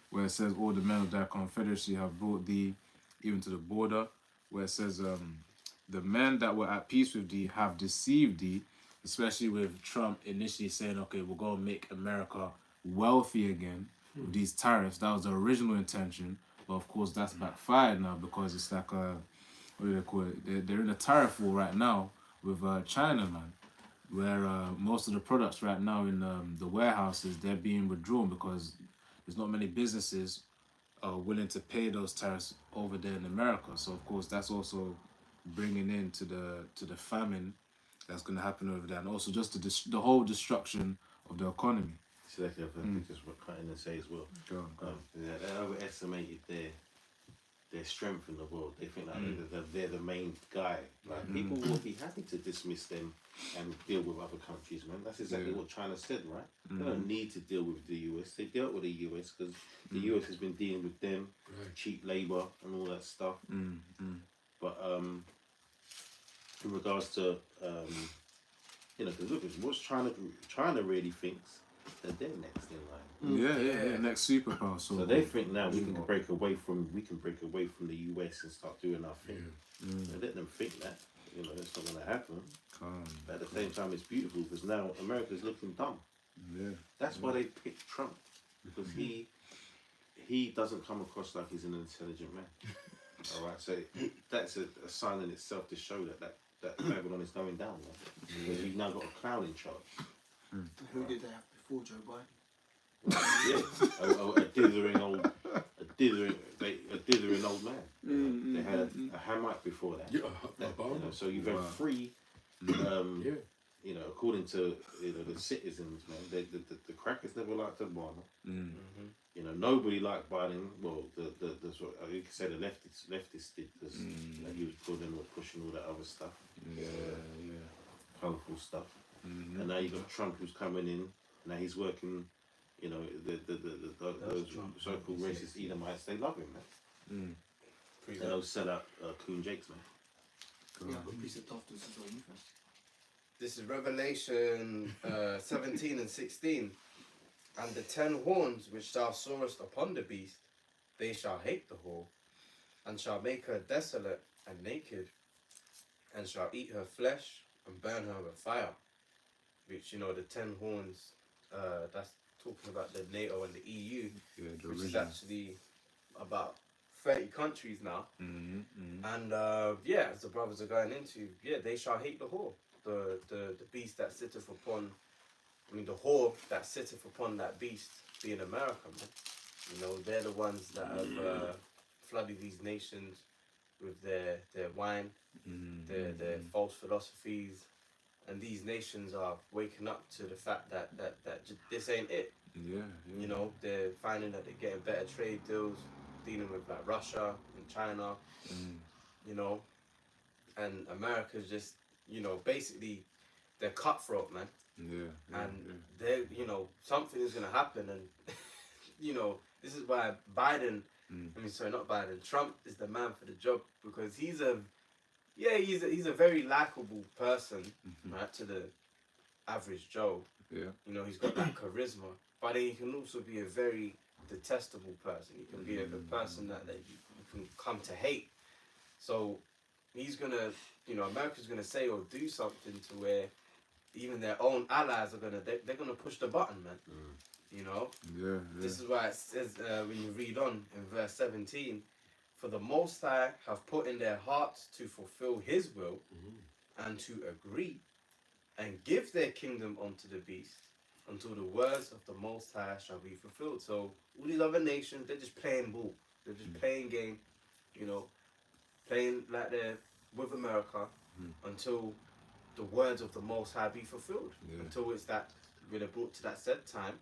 where it says all the men of thy confederacy have brought thee even to the border, where it says the men that were at peace with thee have deceived thee, especially with Trump initially saying, okay, we're going to make America wealthy again with these tariffs. That was the original intention, but of course that's backfired now because it's like what do they call it? They're in a tariff war right now with China, man, where most of the products right now in the warehouses, they're being withdrawn because there's not many businesses willing to pay those tariffs over there in America. So of course that's also bringing in to the famine that's going to happen over there, and also just the whole destruction of the economy. So that's the other thing, just what cutting and say as well. Go on. They overestimated their strength in the world. They think that they're the main guy. Like people will be happy to dismiss them and deal with other countries, man. That's exactly what China said, right? They don't need to deal with the US. They dealt with the US because the US has been dealing with them, cheap labor and all that stuff. But in regards to you know, because look, what's China really thinks that they're next in line. Yeah. Next superpower. So they think now we can break away from the US and start doing our thing. And let them think that, you know, it's not going to happen. But at the same time, it's beautiful because now America's looking dumb. Yeah. That's why they picked Trump, because he doesn't come across like he's an intelligent man. All right, so that's a sign in itself to show that Babylon is going down. Because you've now got a clown in charge. Who did they have before Joe Biden? Yeah, a dithering old man. They had a Hamite before that. Yeah, You know, so you've had three. You know, according to the citizens, man, the crackers never liked Obama. You know, nobody liked Biden. Well, the sort of, you could say the leftists did, because you know, he was pushing all that other stuff. Colourful stuff. And now you got Trump who's coming in. Now he's working. You know, those so-called racist Edomites, they love him, man. And those set up Coon Jakes, man. Yeah, but precept after this is all you first. This is Revelation 17 and 16. And the 10 horns which thou sawest upon the beast, they shall hate the whore, and shall make her desolate and naked, and shall eat her flesh and burn her with fire. Which, you know, the 10 horns, that's talking about the NATO and the EU, Yeah, the which is original. actually about 30 countries now. And yeah, as the brothers are going into, yeah, they shall hate the whore, the beast that sitteth upon, I mean, the whore that sitteth upon that beast, being America, man. You know, they're the ones that have flooded these nations with their wine, their false philosophies, and these nations are waking up to the fact that this ain't it. Yeah, yeah. You know, they're finding that they're getting better trade deals, dealing with like Russia and China, you know, and America's just, you know, basically they're cutthroat, man. Yeah, And they're, you know, something is gonna happen, and you know, this is why Biden, I mean, sorry, not Biden, Trump is the man for the job, because he's a very likable person, right, to the average Joe. yeah. You know, he's got that charisma, but then he can also be a very detestable person. He can be a person that you can come to hate. So he's gonna, you know, America's gonna say or do something to where even their own allies are they're gonna push the button, man. You know, Yeah, this is why it says when you read on in verse 17, for the Most High have put in their hearts to fulfill His will and to agree and give their kingdom unto the beast until the words of the Most High shall be fulfilled. So all these other nations, they're just playing ball. They're just playing game, you know, playing like they're with America until the words of the Most High be fulfilled. Yeah. Until it's that when they're brought to that said time,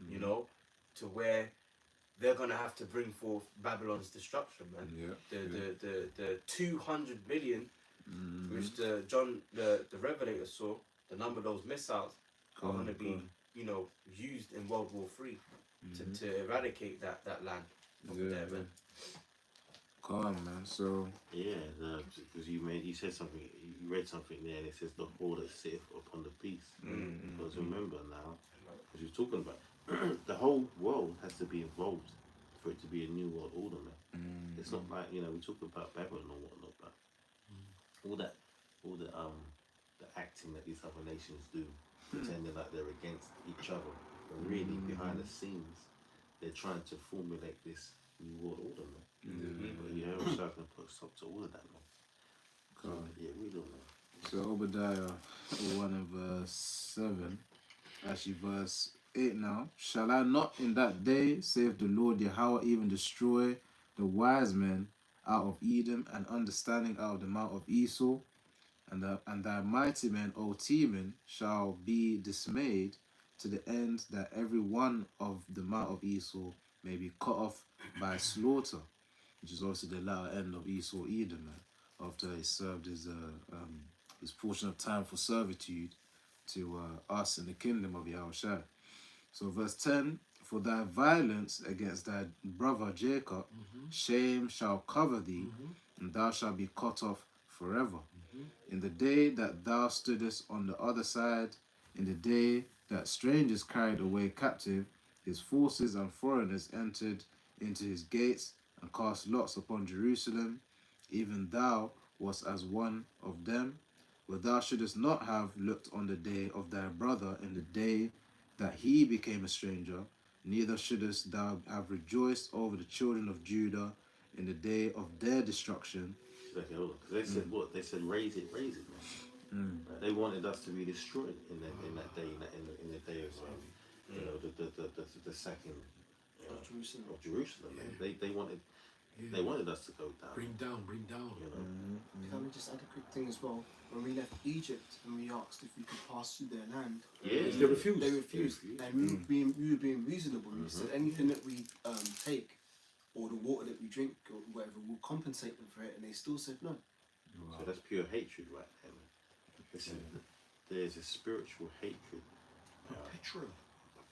you know, to where they're gonna have to bring forth Babylon's destruction, man. Yeah. The 200 million, which the Revelator saw, the number of those missiles are gonna be, you know, used in World War III to eradicate that land over there, man. Come on, man. So Yeah, because you said something, you read something there, and it says the whore that sitteth upon the beast. Because remember now, as you're talking about, the whole world has to be involved for it to be a new world order, man. It's not like, you know, we talk about Babylon or whatnot, but all the acting that these other nations do, pretending like they're against each other, but really behind the scenes, they're trying to formulate this new world order, man. But yeah, so I can put a stop to all of that, man. So, yeah, we don't know. So Obadiah 1 and verse 7, actually verse 8 now. Shall I not in that day, saith the Lord Yahweh, even destroy the wise men out of Edom and understanding out of the mount of Esau? And thy mighty men, O Teman, shall be dismayed to the end that every one of the mount of Esau may be cut off by slaughter, which is also the latter end of Esau Edom, man, after he served his portion of time for servitude to us in the kingdom of Yahushua. So verse 10, for thy violence against thy brother Jacob, shame shall cover thee, and thou shalt be cut off forever. In the day that thou stoodest on the other side, in the day that strangers carried away captive, his forces and foreigners entered into his gates and cast lots upon Jerusalem, even thou wast as one of them, but thou shouldest not have looked on the day of thy brother in the day that he became a stranger, neither shouldest thou have rejoiced over the children of Judah in the day of their destruction. Okay, hold on. 'Cause they said what? They said raise it, man. Right? They wanted us to be destroyed in that day, in the day of you know, the sacking Jerusalem. of Jerusalem. Man. They wanted us to go down. Bring down. You know. Can I just add a quick thing as well? When we left Egypt and we asked if we could pass through their land, Yeah. They refused. they refused. And we were being reasonable. We said anything that we take or the water that we drink or whatever will compensate them for it, and they still said no. So that's pure hatred, right there, man. Listen, there's a spiritual hatred, Perpetual.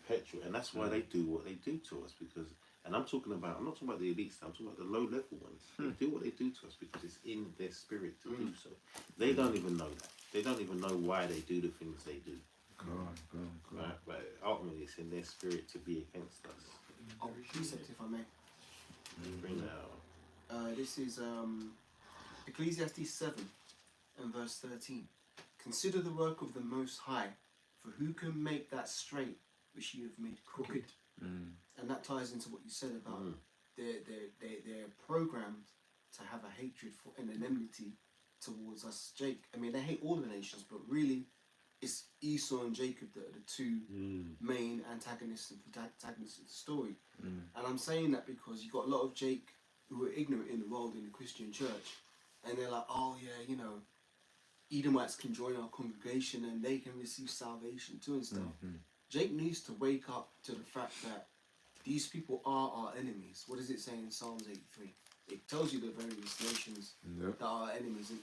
perpetual, and that's why they do what they do to us, because And I'm not talking about the elites. I'm talking about the low level ones. They do what they do to us because it's in their spirit to do so. They don't even know that. They don't even know why they do the things they do. Right? But ultimately, it's in their spirit to be against us. Oh, precept, if I may. Bring that out. This is Ecclesiastes 7 and verse 13. Consider the work of the Most High, for who can make that straight which you have made crooked? And that ties into what you said about they're programmed to have a hatred for and an enmity towards us, Jake. I mean, they hate all the nations, but really, it's Esau and Jacob that are the two main antagonists and protagonists of the story. And I'm saying that because you got a lot of Jake who are ignorant in the world in the Christian church, and they're like, oh yeah, you know, Edomites can join our congregation and they can receive salvation too and stuff. Jake needs to wake up to the fact that these people are our enemies. What does it say in Psalms 83? It tells you the various nations that are our enemies, and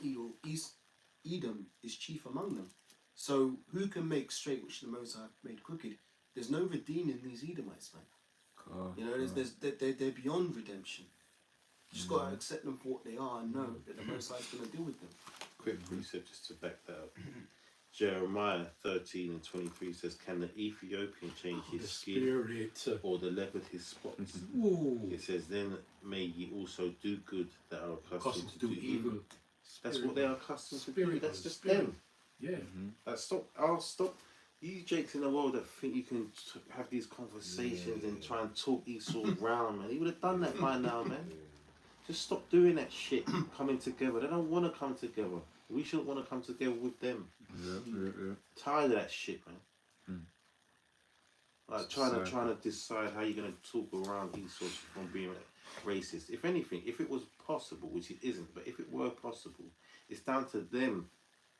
Edom is chief among them. So who can make straight which the Most High made crooked? There's no redeeming these Edomites, man. You know, they're beyond redemption. You just got to accept them for what they are and know that the Most High is going to deal with them. Quick precept just to back that up. Jeremiah 13 and 23 says, can the Ethiopian change his skin or the leopard his spots? It says, then may ye also do good that are accustomed to do evil. That's what they are accustomed to do. That's just them. Yeah. Stop. You Jakes in the world that think you can have these conversations and try and talk Esau round, man. He would have done that by now, man. Just stop doing that shit, coming together. They don't want to come together. We shouldn't want to come together with them. Tired of that shit, man. Like trying to decide how you're gonna talk around Esau from being racist. If anything, if it was possible, which it isn't, but if it were possible, it's down to them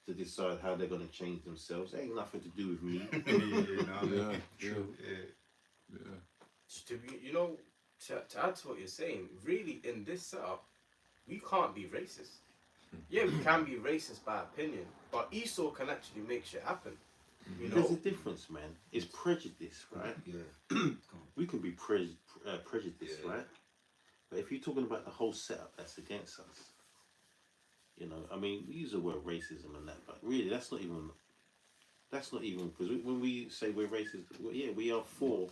to decide how they're gonna change themselves. It ain't nothing to do with me. You know, to add to what you're saying, really in this setup, we can't be racist. Yeah, we can be racist by opinion, but Esau can actually make shit happen. You know? There's a difference, man. It's prejudice, right? We can be prejudiced, right? But if you're talking about the whole setup that's against us, you know, I mean, we use the word racism and that, but really, that's not even because when we say we're racist, well, yeah, we are for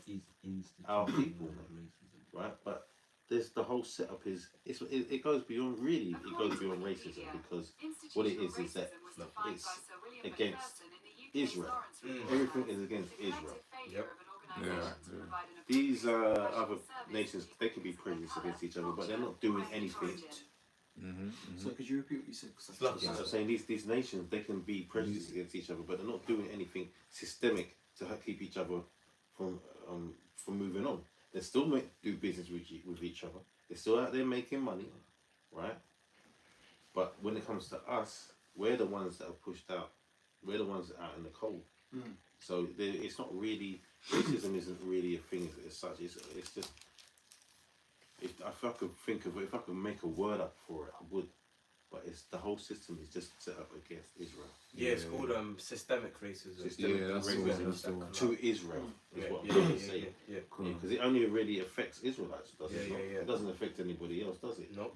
our people, man, right? But there's the whole setup it goes beyond racism because what it is that it's against Israel. Everything is against Israel. These other nations, they can be prejudiced against each other, but they're not doing anything. So could you repeat what you said? I'm saying these nations, they can be prejudiced against each other, but they're not doing anything systemic to keep each other from moving on. They still do business with each other. They're still out there making money, right? But when it comes to us, we're the ones that are pushed out. We're the ones that are out in the cold. So it's not really, racism isn't really a thing as such. It's just, if I could make a word up for it, I would. But it's the whole system is just set up against Israel. Yeah, it's called systemic racism. Systemic racism to Israel is what I'm trying to say. Because it only really affects Israelites, does it not? It doesn't affect anybody else, does it? No.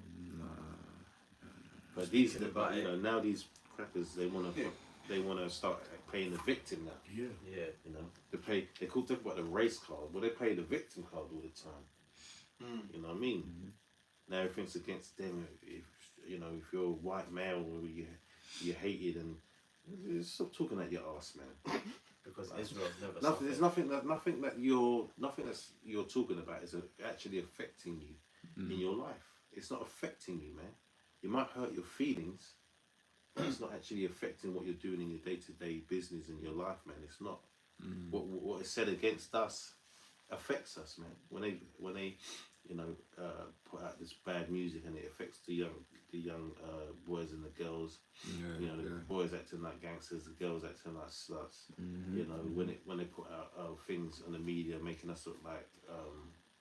But these, you know, now these crackers, they want to start paying the victim now. Yeah. You know, they talk about the race card, but they pay the victim card all the time. You know what I mean? Now everything's against them. If you're a white male, or you're hated, and stop talking at your ass, man. Because Israel's never. There's nothing that you're talking about is actually affecting you in your life. It's not affecting you, man. You might hurt your feelings, but it's not actually affecting what you're doing in your day-to-day business in your life, man. It's not. What is said against us affects us, man. When they put out this bad music and it affects the young boys and the girls. The boys acting like gangsters, the girls acting like sluts. You know, when they put out things on the media making us look like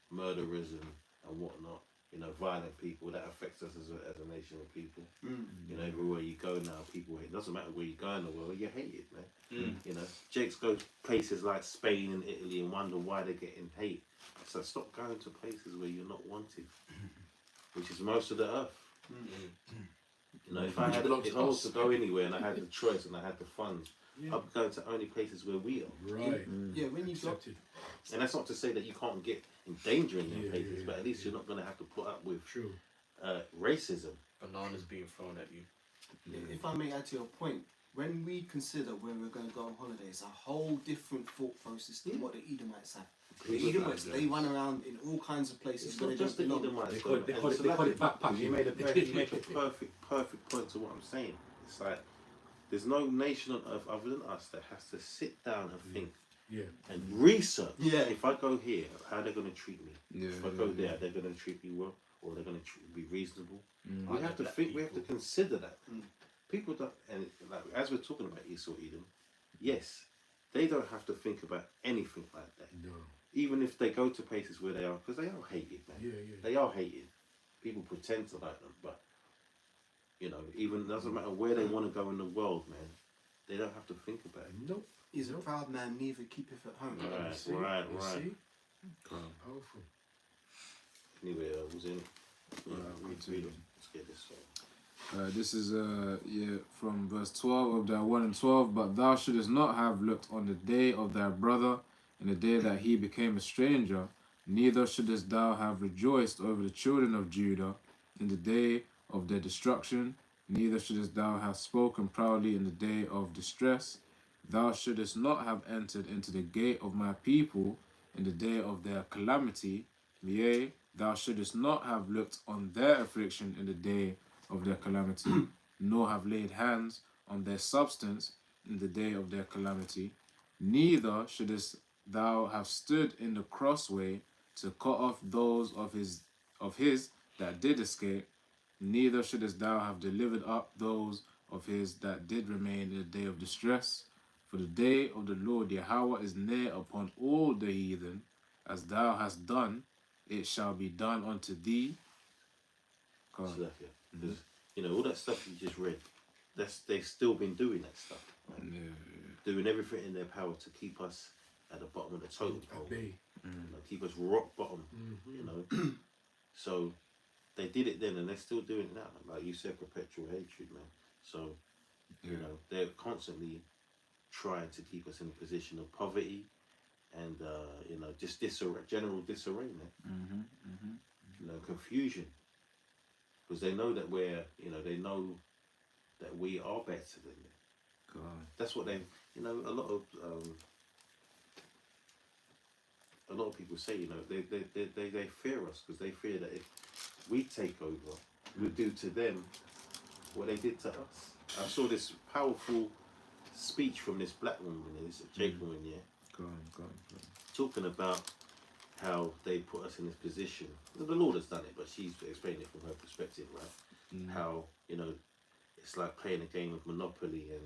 murderers and whatnot. you know, violent people. That affects us as a nation of people. Mm. You know, everywhere you go now, people hate. It doesn't matter where you go in the world, you're hated, man. Mm. You know, Jakes go to places like Spain and Italy and wonder why they're getting hate. So stop going to places where you're not wanted, which is most of the earth. You know, if I was to go anywhere and I had the choice and I had the funds, Yeah. I'd go to only places where we are. Right. Yeah, when you got Accepted. And that's not to say that you can't get in danger in them Yeah, places, yeah, but at least yeah. you're not going to have to put up with True. racism. Bananas being thrown at you. if I may add to your point, when we consider where we're going to go on holiday, it's a whole different thought process than what the Edomites have. The Edomites, they run around in all kinds of places It's where not they just don't the belong. Edomites. They call it- they though, call and it- they call it it's like- backpacking. You made a perfect point to what I'm saying. It's like there's no nation on earth other than us that has to sit down and think Yeah. and research. Yeah. If I go here, how they're going to treat me. Yeah, If I go there, they're going to treat me well, or they're going to be reasonable. Mm. We Are have to there think. black We have to people? consider that. Mm. People don't, and like as we're talking about Esau Edom, yes, they don't have to think about anything like that. No. Even if they go to places where they are, because they are hated, man. Yeah, yeah. They are hated. People pretend to like them, but you know, even doesn't matter where they want to go in the world, man. They don't have to think about it. Nope. He's a proud man, neither keepeth at home. Right, You see? right, You right. see? Powerful. Anyway, was in. Yeah, read continue. it. Let's get this. This is from verse 12 of thy 1 and 12. But thou shouldest not have looked on the day of thy brother, in the day that he became a stranger, neither shouldest thou have rejoiced over the children of Judah in the day of their destruction, neither shouldest thou have spoken proudly in the day of distress. Thou shouldest not have entered into the gate of my people in the day of their calamity, yea, thou shouldest not have looked on their affliction in the day of their calamity, nor have laid hands on their substance in the day of their calamity. Neither shouldest thou have stood in the crossway to cut off those of his that did escape. Neither shouldest thou have delivered up those of his that did remain in the day of distress. For the day of the Lord Yahweh is near upon all the heathen. As thou hast done, it shall be done unto thee. God. Because you know all that stuff you just read. They've still been doing that stuff, right? Yeah. Doing everything in their power to keep us at the bottom of the totem pole. At bay. You know, keep us rock bottom. You know, so they did it then, and they're still doing it now. Like you said, perpetual hatred, man. So you know they're constantly trying to keep us in a position of poverty and you know just disarray, general disarray, man. You know, confusion, because they know that they know that we are better than them. God. That's what they, you know, a lot of people say, you know, they fear us because they fear that if we take over, we do to them what they did to us. I saw this powerful speech from this black woman, this Jake woman, yeah, God. talking about how they put us in this position. The Lord has done it, but she's explaining it from her perspective, right? How, you know, it's like playing a game of Monopoly and,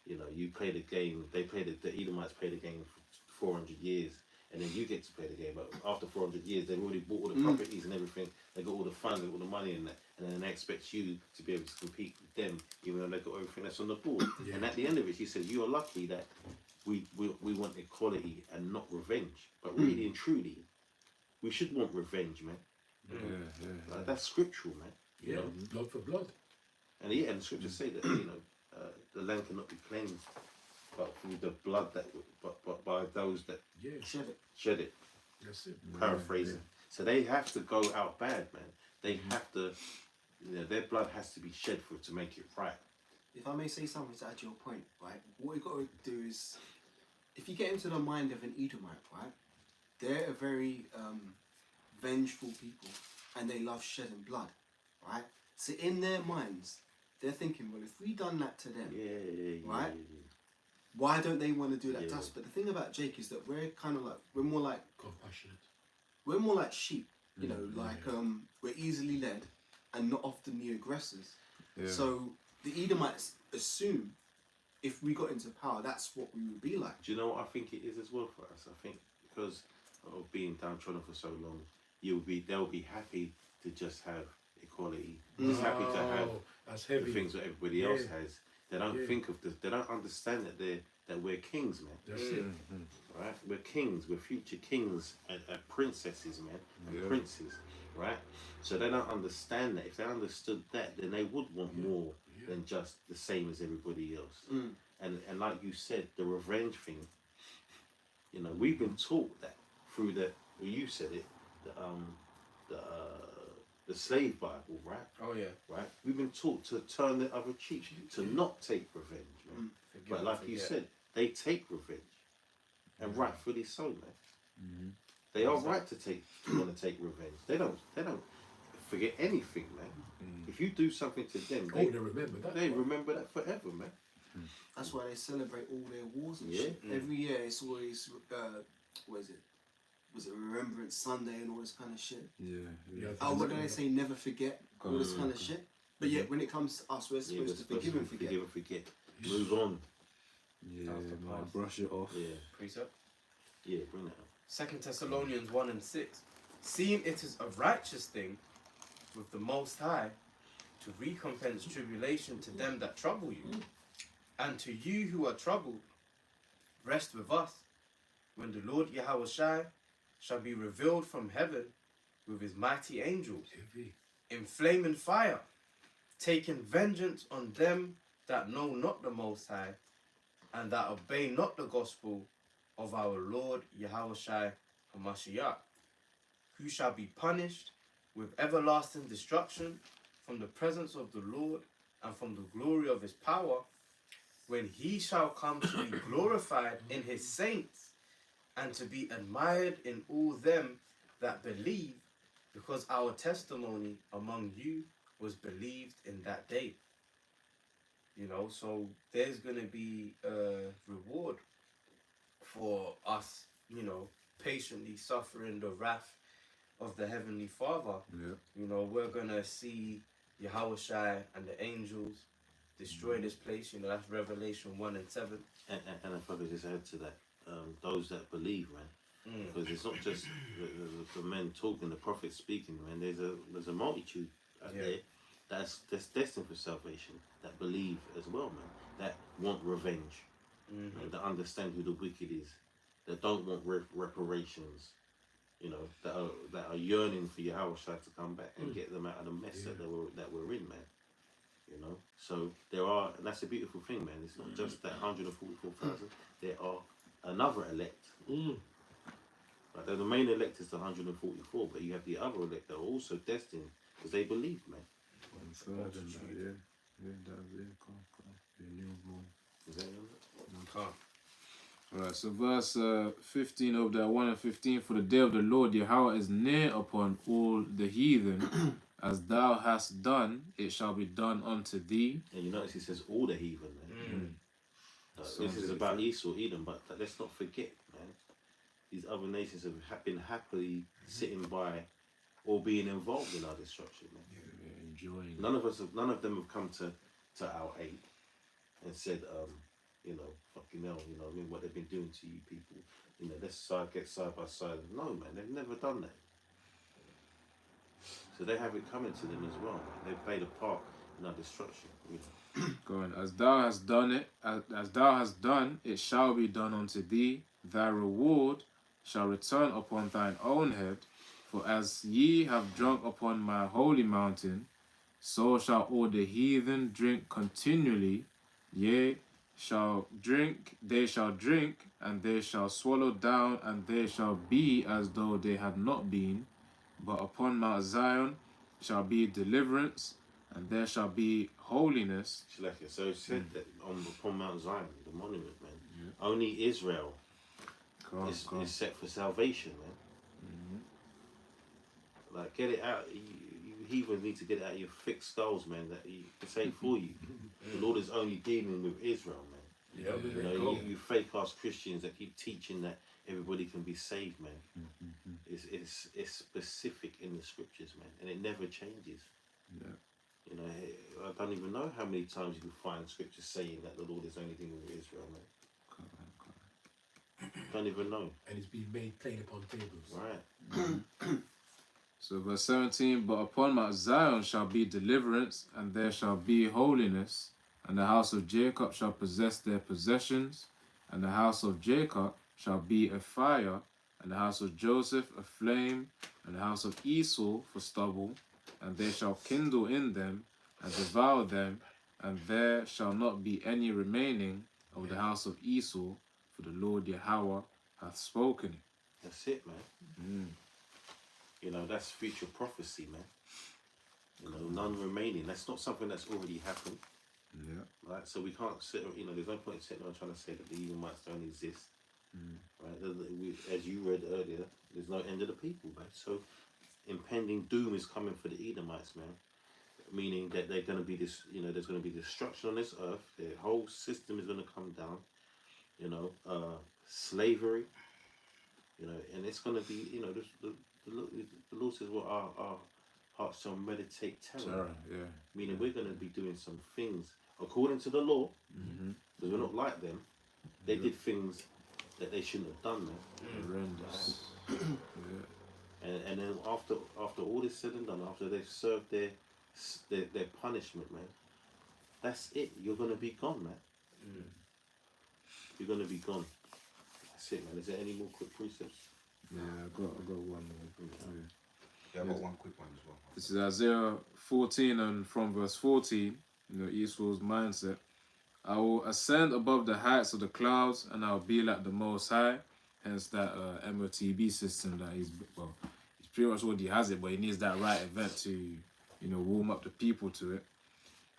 you know, you play the game, the Edomites play the game for 400 years, and then you get to play the game. But after 400 years, they've already bought all the properties and everything. They got all the funds, they got all the money in that, and then they expect you to be able to compete with them, even though they got everything that's on the board. Yeah. And at the end of it, she said, "You are lucky that we want equality and not revenge. But really and truly, we should want revenge, man. Yeah. Like, that's scriptural, man. You Yeah. know, Blood for blood. and the scriptures say that you know the land cannot be cleansed, but through the blood but by those that Yeah. Shed it. shed it." That's it. Paraphrasing. So they have to go out bad, man. They have to, you know, their blood has to be shed for it to make it right. If I may say something to add to your point, right? What you've got to do is, if you get into the mind of an Edomite, right? They're a very vengeful people, and they love shedding blood, right? So in their minds, they're thinking, well, if we done that to them, Right? why don't they want to do that to Yeah. us? But the thing about Jake is that we're kind of like we're more like sheep, you know, like we're easily led and not often the aggressors. Yeah. So the Edomites assume if we got into power, that's what we would be like. Do you know what I think it is as well for us? I think because of being downtrodden for so long, they'll be happy to just have equality. Just happy to have Wow, that's the heavy. things that everybody else Yeah. has. They don't Yeah. think of this. They don't understand that we're kings, man. That's it. Right? We're kings. We're future kings and princesses, man, and Yeah. princes, right? So they don't understand that. If they understood that, then they would want more Yeah. than just the same as everybody else. Mm. And like you said, the revenge thing. You know, we've been taught that through well, you said it, the the slave Bible, right? Oh yeah. Right? We've been taught to turn the other cheek, to not take revenge, man. Forgive But and like you forget. said, they take revenge, and rightfully so, man. Mm-hmm. They are right to want to take revenge. They don't forget anything, man. If you do something to them, Oh, they remember that. they remember that forever, man. That's why they celebrate all their wars and Yeah. shit. Every year it's always what is it? Was it Remembrance Sunday and all this kind of shit? Yeah. Yeah, Oh, what do they say? Never forget all this kind of shit. But yeah, when it comes to us, we're Yeah, supposed to forgive and forget. Forgive and forget. Move on. Yeah, That's the man, past. brush it off. Yeah, Precept. yeah, bring that up. 2 Thessalonians 1:6. Seeing it is a righteous thing with the Most High to recompense tribulation to them that trouble you, and to you who are troubled, rest with us when the Lord Yahushua shall be revealed from heaven with his mighty angels Heavy. in flaming fire, taking vengeance on them that know not the Most High, and that obey not the gospel of our Lord Yahushua HaMashiach, who shall be punished with everlasting destruction from the presence of the Lord and from the glory of his power, when he shall come to be glorified in his saints, and to be admired in all them that believe, because our testimony among you was believed in that day. You know, so there's going to be a reward for us, you know, patiently suffering the wrath of the Heavenly Father. Yeah. You know, we're going to see Yahushua and the angels destroy this place. You know, that's Revelation 1:7. And if I could just add to that, those that believe, man, because it's not just the men talking, the prophets speaking, man. There's a multitude out there that's destined for salvation, that believe as well, man, that want revenge, that understand who the wicked is, that don't want reparations, you know, that are yearning for Yahweh to come back and get them out of the mess that we're in, man. You know, so there are, and that's a beautiful thing, man. It's not just that 144,000. There are another elect. Like the main elect is the 144, but you have the other elect that are also destined because they believe, man. One third and that, yeah. Yeah, that's it. Come. The newborn. Is that Alright, so verse 15 of that 1 and 15. For the day of the Lord Yahweh is near upon all the heathen. As thou hast done, it shall be done unto thee. And you notice he says all the heathen, man. This is about Esau, Edom, but let's not forget, man. These other nations have been happily sitting by or being involved in our destruction, man. Yeah, enjoying. None of them have come to our aid and said, you know, fucking hell, you know what I mean, what they've been doing to you people. You know, let's get side by side. No, man, they've never done that. So they have it coming to them as well, man. They've played a part in our destruction. You know? Going, as thou hast done it, as thou hast done, it shall be done unto thee. Thy reward shall return upon thine own head. For as ye have drunk upon my holy mountain, so shall all the heathen drink continually. Yea, they shall drink, and they shall swallow down, and they shall be as though they had not been. But upon Mount Zion shall be deliverance, and there shall be holiness. So it said that upon Mount Zion, the monument, man, only Israel is set for salvation, man. Like, get it out. You heathens need to get it out of your thick skulls, man. That it's ain't for you. The Lord is only dealing with Israel, man. Yeah, You know, you fake ass Christians that keep teaching that everybody can be saved, man. It's specific in the scriptures, man, and it never changes. Yeah. You know, I don't even know how many times you can find scriptures saying that the Lord is only dealing with Israel, man. Don't even know. And it's been made plain upon tables. Right. So verse 17, but upon Mount Zion shall be deliverance, and there shall be holiness, and the house of Jacob shall possess their possessions, and the house of Jacob shall be a fire, and the house of Joseph a flame, and the house of Esau for stubble, and they shall kindle in them, and devour them, and there shall not be any remaining of the house of Esau, for the Lord Yahweh hath spoken it. That's it, man. You know, that's future prophecy, man. You know, none remaining. That's not something that's already happened. Yeah. Right? So we can't sit, you know, there's no point sitting around trying to say that the Edomites don't exist. Right? As you read earlier, there's no end of the people, man. So impending doom is coming for the Edomites, man. Meaning that they're going to be this, you know, there's going to be destruction on this earth. Their whole system is going to come down. You know, slavery. You know, and it's going to be, you know, the Lord says, well, our hearts shall meditate terror. Yeah. Meaning we're going to be doing some things according to the law, because we're not like them. They did things that they shouldn't have done, man. Horrendous. Yeah. And then after all is said and done, after they've served their punishment, man, that's it. You're going to be gone, man. You're going to be gone. That's it, man. Is there any more quick precepts? Yeah, I got one more. Yeah, I've got one quick one as well. This is Isaiah 14, and from verse 14, you know, Esau's mindset. I will ascend above the heights of the clouds, and I'll be like the Most High. Hence that MOTB system that he's pretty much already has it, but he needs that right event to, you know, warm up the people to it.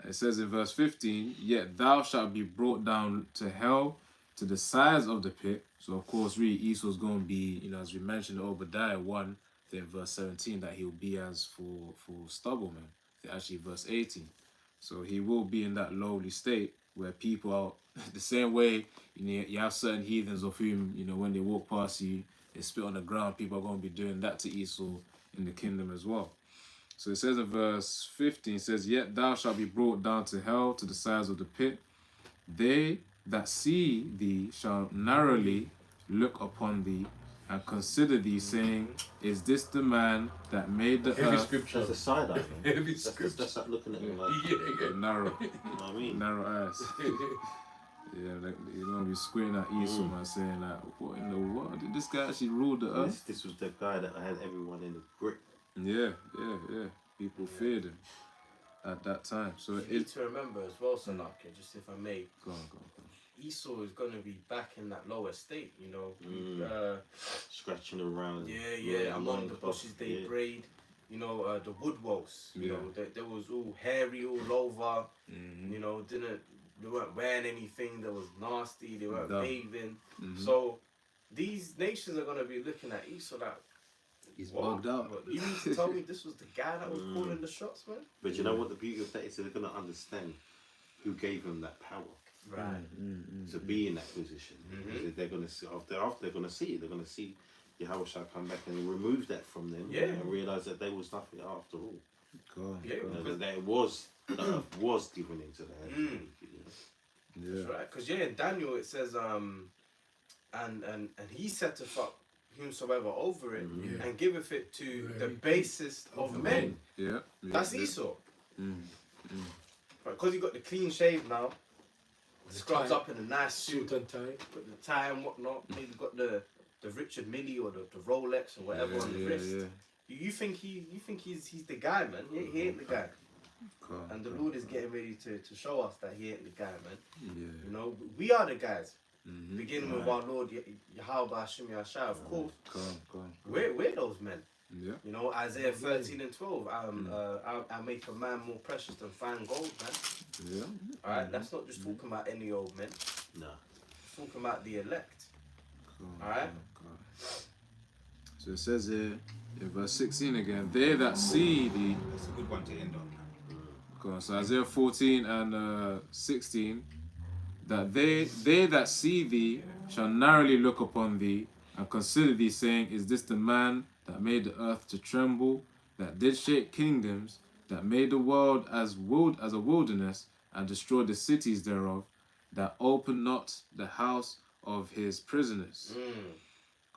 And it says in verse 15, yet thou shalt be brought down to hell, to the sides of the pit. So of course, really, Esau's going to be, you know, as we mentioned in Obadiah 1, then verse 17, that he'll be as for stubble, man. Actually, verse 18. So he will be in that lowly state where people are the same way. You know, you have certain heathens of whom, you know, when they walk past you, they spit on the ground. People are going to be doing that to Esau in the kingdom as well. So it says in verse 15, it says, yet thou shalt be brought down to hell, to the sides of the pit. They that see thee shall narrowly look upon thee, and consider thee, saying, is this the man that made the Heavy earth? scripture. That's a side eye, man. Heavy That's scripture. like looking at them like, Yeah. Narrow, you know what I mean? narrow eyes. Yeah, like, you're gonna be squinting at Esau, man, saying like, what in the world? Did this guy actually rule the earth? This was the guy that had everyone in the grip. Yeah. People feared him at that time. So You need it. to remember as well, Sanaka, just if I may, Go on. Esau is going to be back in that lower state, you know. Scratching around. Among the bushes they braid, you know, the wood wolves, you know, there was all hairy all over, you know, they weren't wearing anything that was nasty, they weren't bathing. So these nations are going to be looking at Esau like, He's what? bugged out. What, you mean to tell me this was the guy that was calling the shots, man? But you know what the beauty of that is? They're going to understand who gave him that power Right. to be in that position. They're going to see, after they're going to see it, they're going to see Yahweh shall come back and remove that from them and realize that there was nothing after all. Yeah, You know, that it was, the earth was given into their hands. You know? That's right. Because in Daniel it says, and he setteth up whomsoever over it and giveth it to the basest of men. Yeah. That's Esau. Because he got the clean shave now, scrubs up in a nice suit, Suit and tie. with the tie and whatnot. Maybe got the Richard Mille or the Rolex or whatever on the wrist. You think he's the guy, man? He ain't the guy. And the Lord is getting ready to show us that he ain't the guy, man. You know, we are the guys. Beginning with our Lord Yahweh Hashem Yahshua, of course. We're those men. Yeah. You know, Isaiah 13 and 12. I make a man more precious than fine gold, man. Yeah. Alright, that's not just talking about any old men. No. It's talking about the elect. Alright? So it says here in verse 16 again, they that see thee. That's a good one to end on. Go on, so Isaiah 14 and 16, that they that see thee shall narrowly look upon thee and consider thee, saying, is this the man that made the earth to tremble, that did shake kingdoms, that made the world as a wilderness, and destroyed the cities thereof, that opened not the house of his prisoners.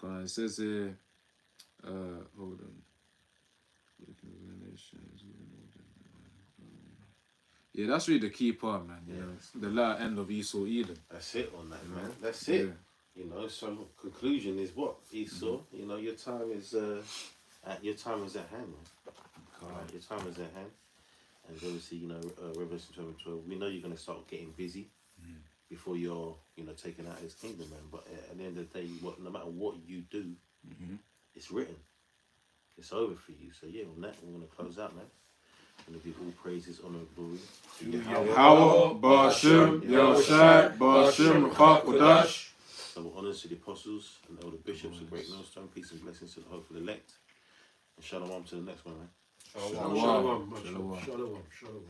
Go on, it says here, hold on. Yeah, that's really the key part, man. You know, the latter end of Esau Edom. That's it on that, man. That's it. Yeah. You know, so conclusion is what? Esau, you know, your time is at hand, man. Right, your time is at hand. And obviously, you know, Revelation 12, we know you're going to start getting busy before you're, you know, taken out of his kingdom, man. But at the end of the day, no matter what you do, it's written. It's over for you. So yeah, on that, we're going to close out, man. And give all praises, honor, and glory to Yahweh, Ba'ashem, Yahushai, Ba'ashem, Ruach, Double honours to the apostles and all the bishops of Great Millstone. Peace and blessings to the hopeful elect. And shalom to the next one, man. Shalom. Shalom. Shalom. Shalom.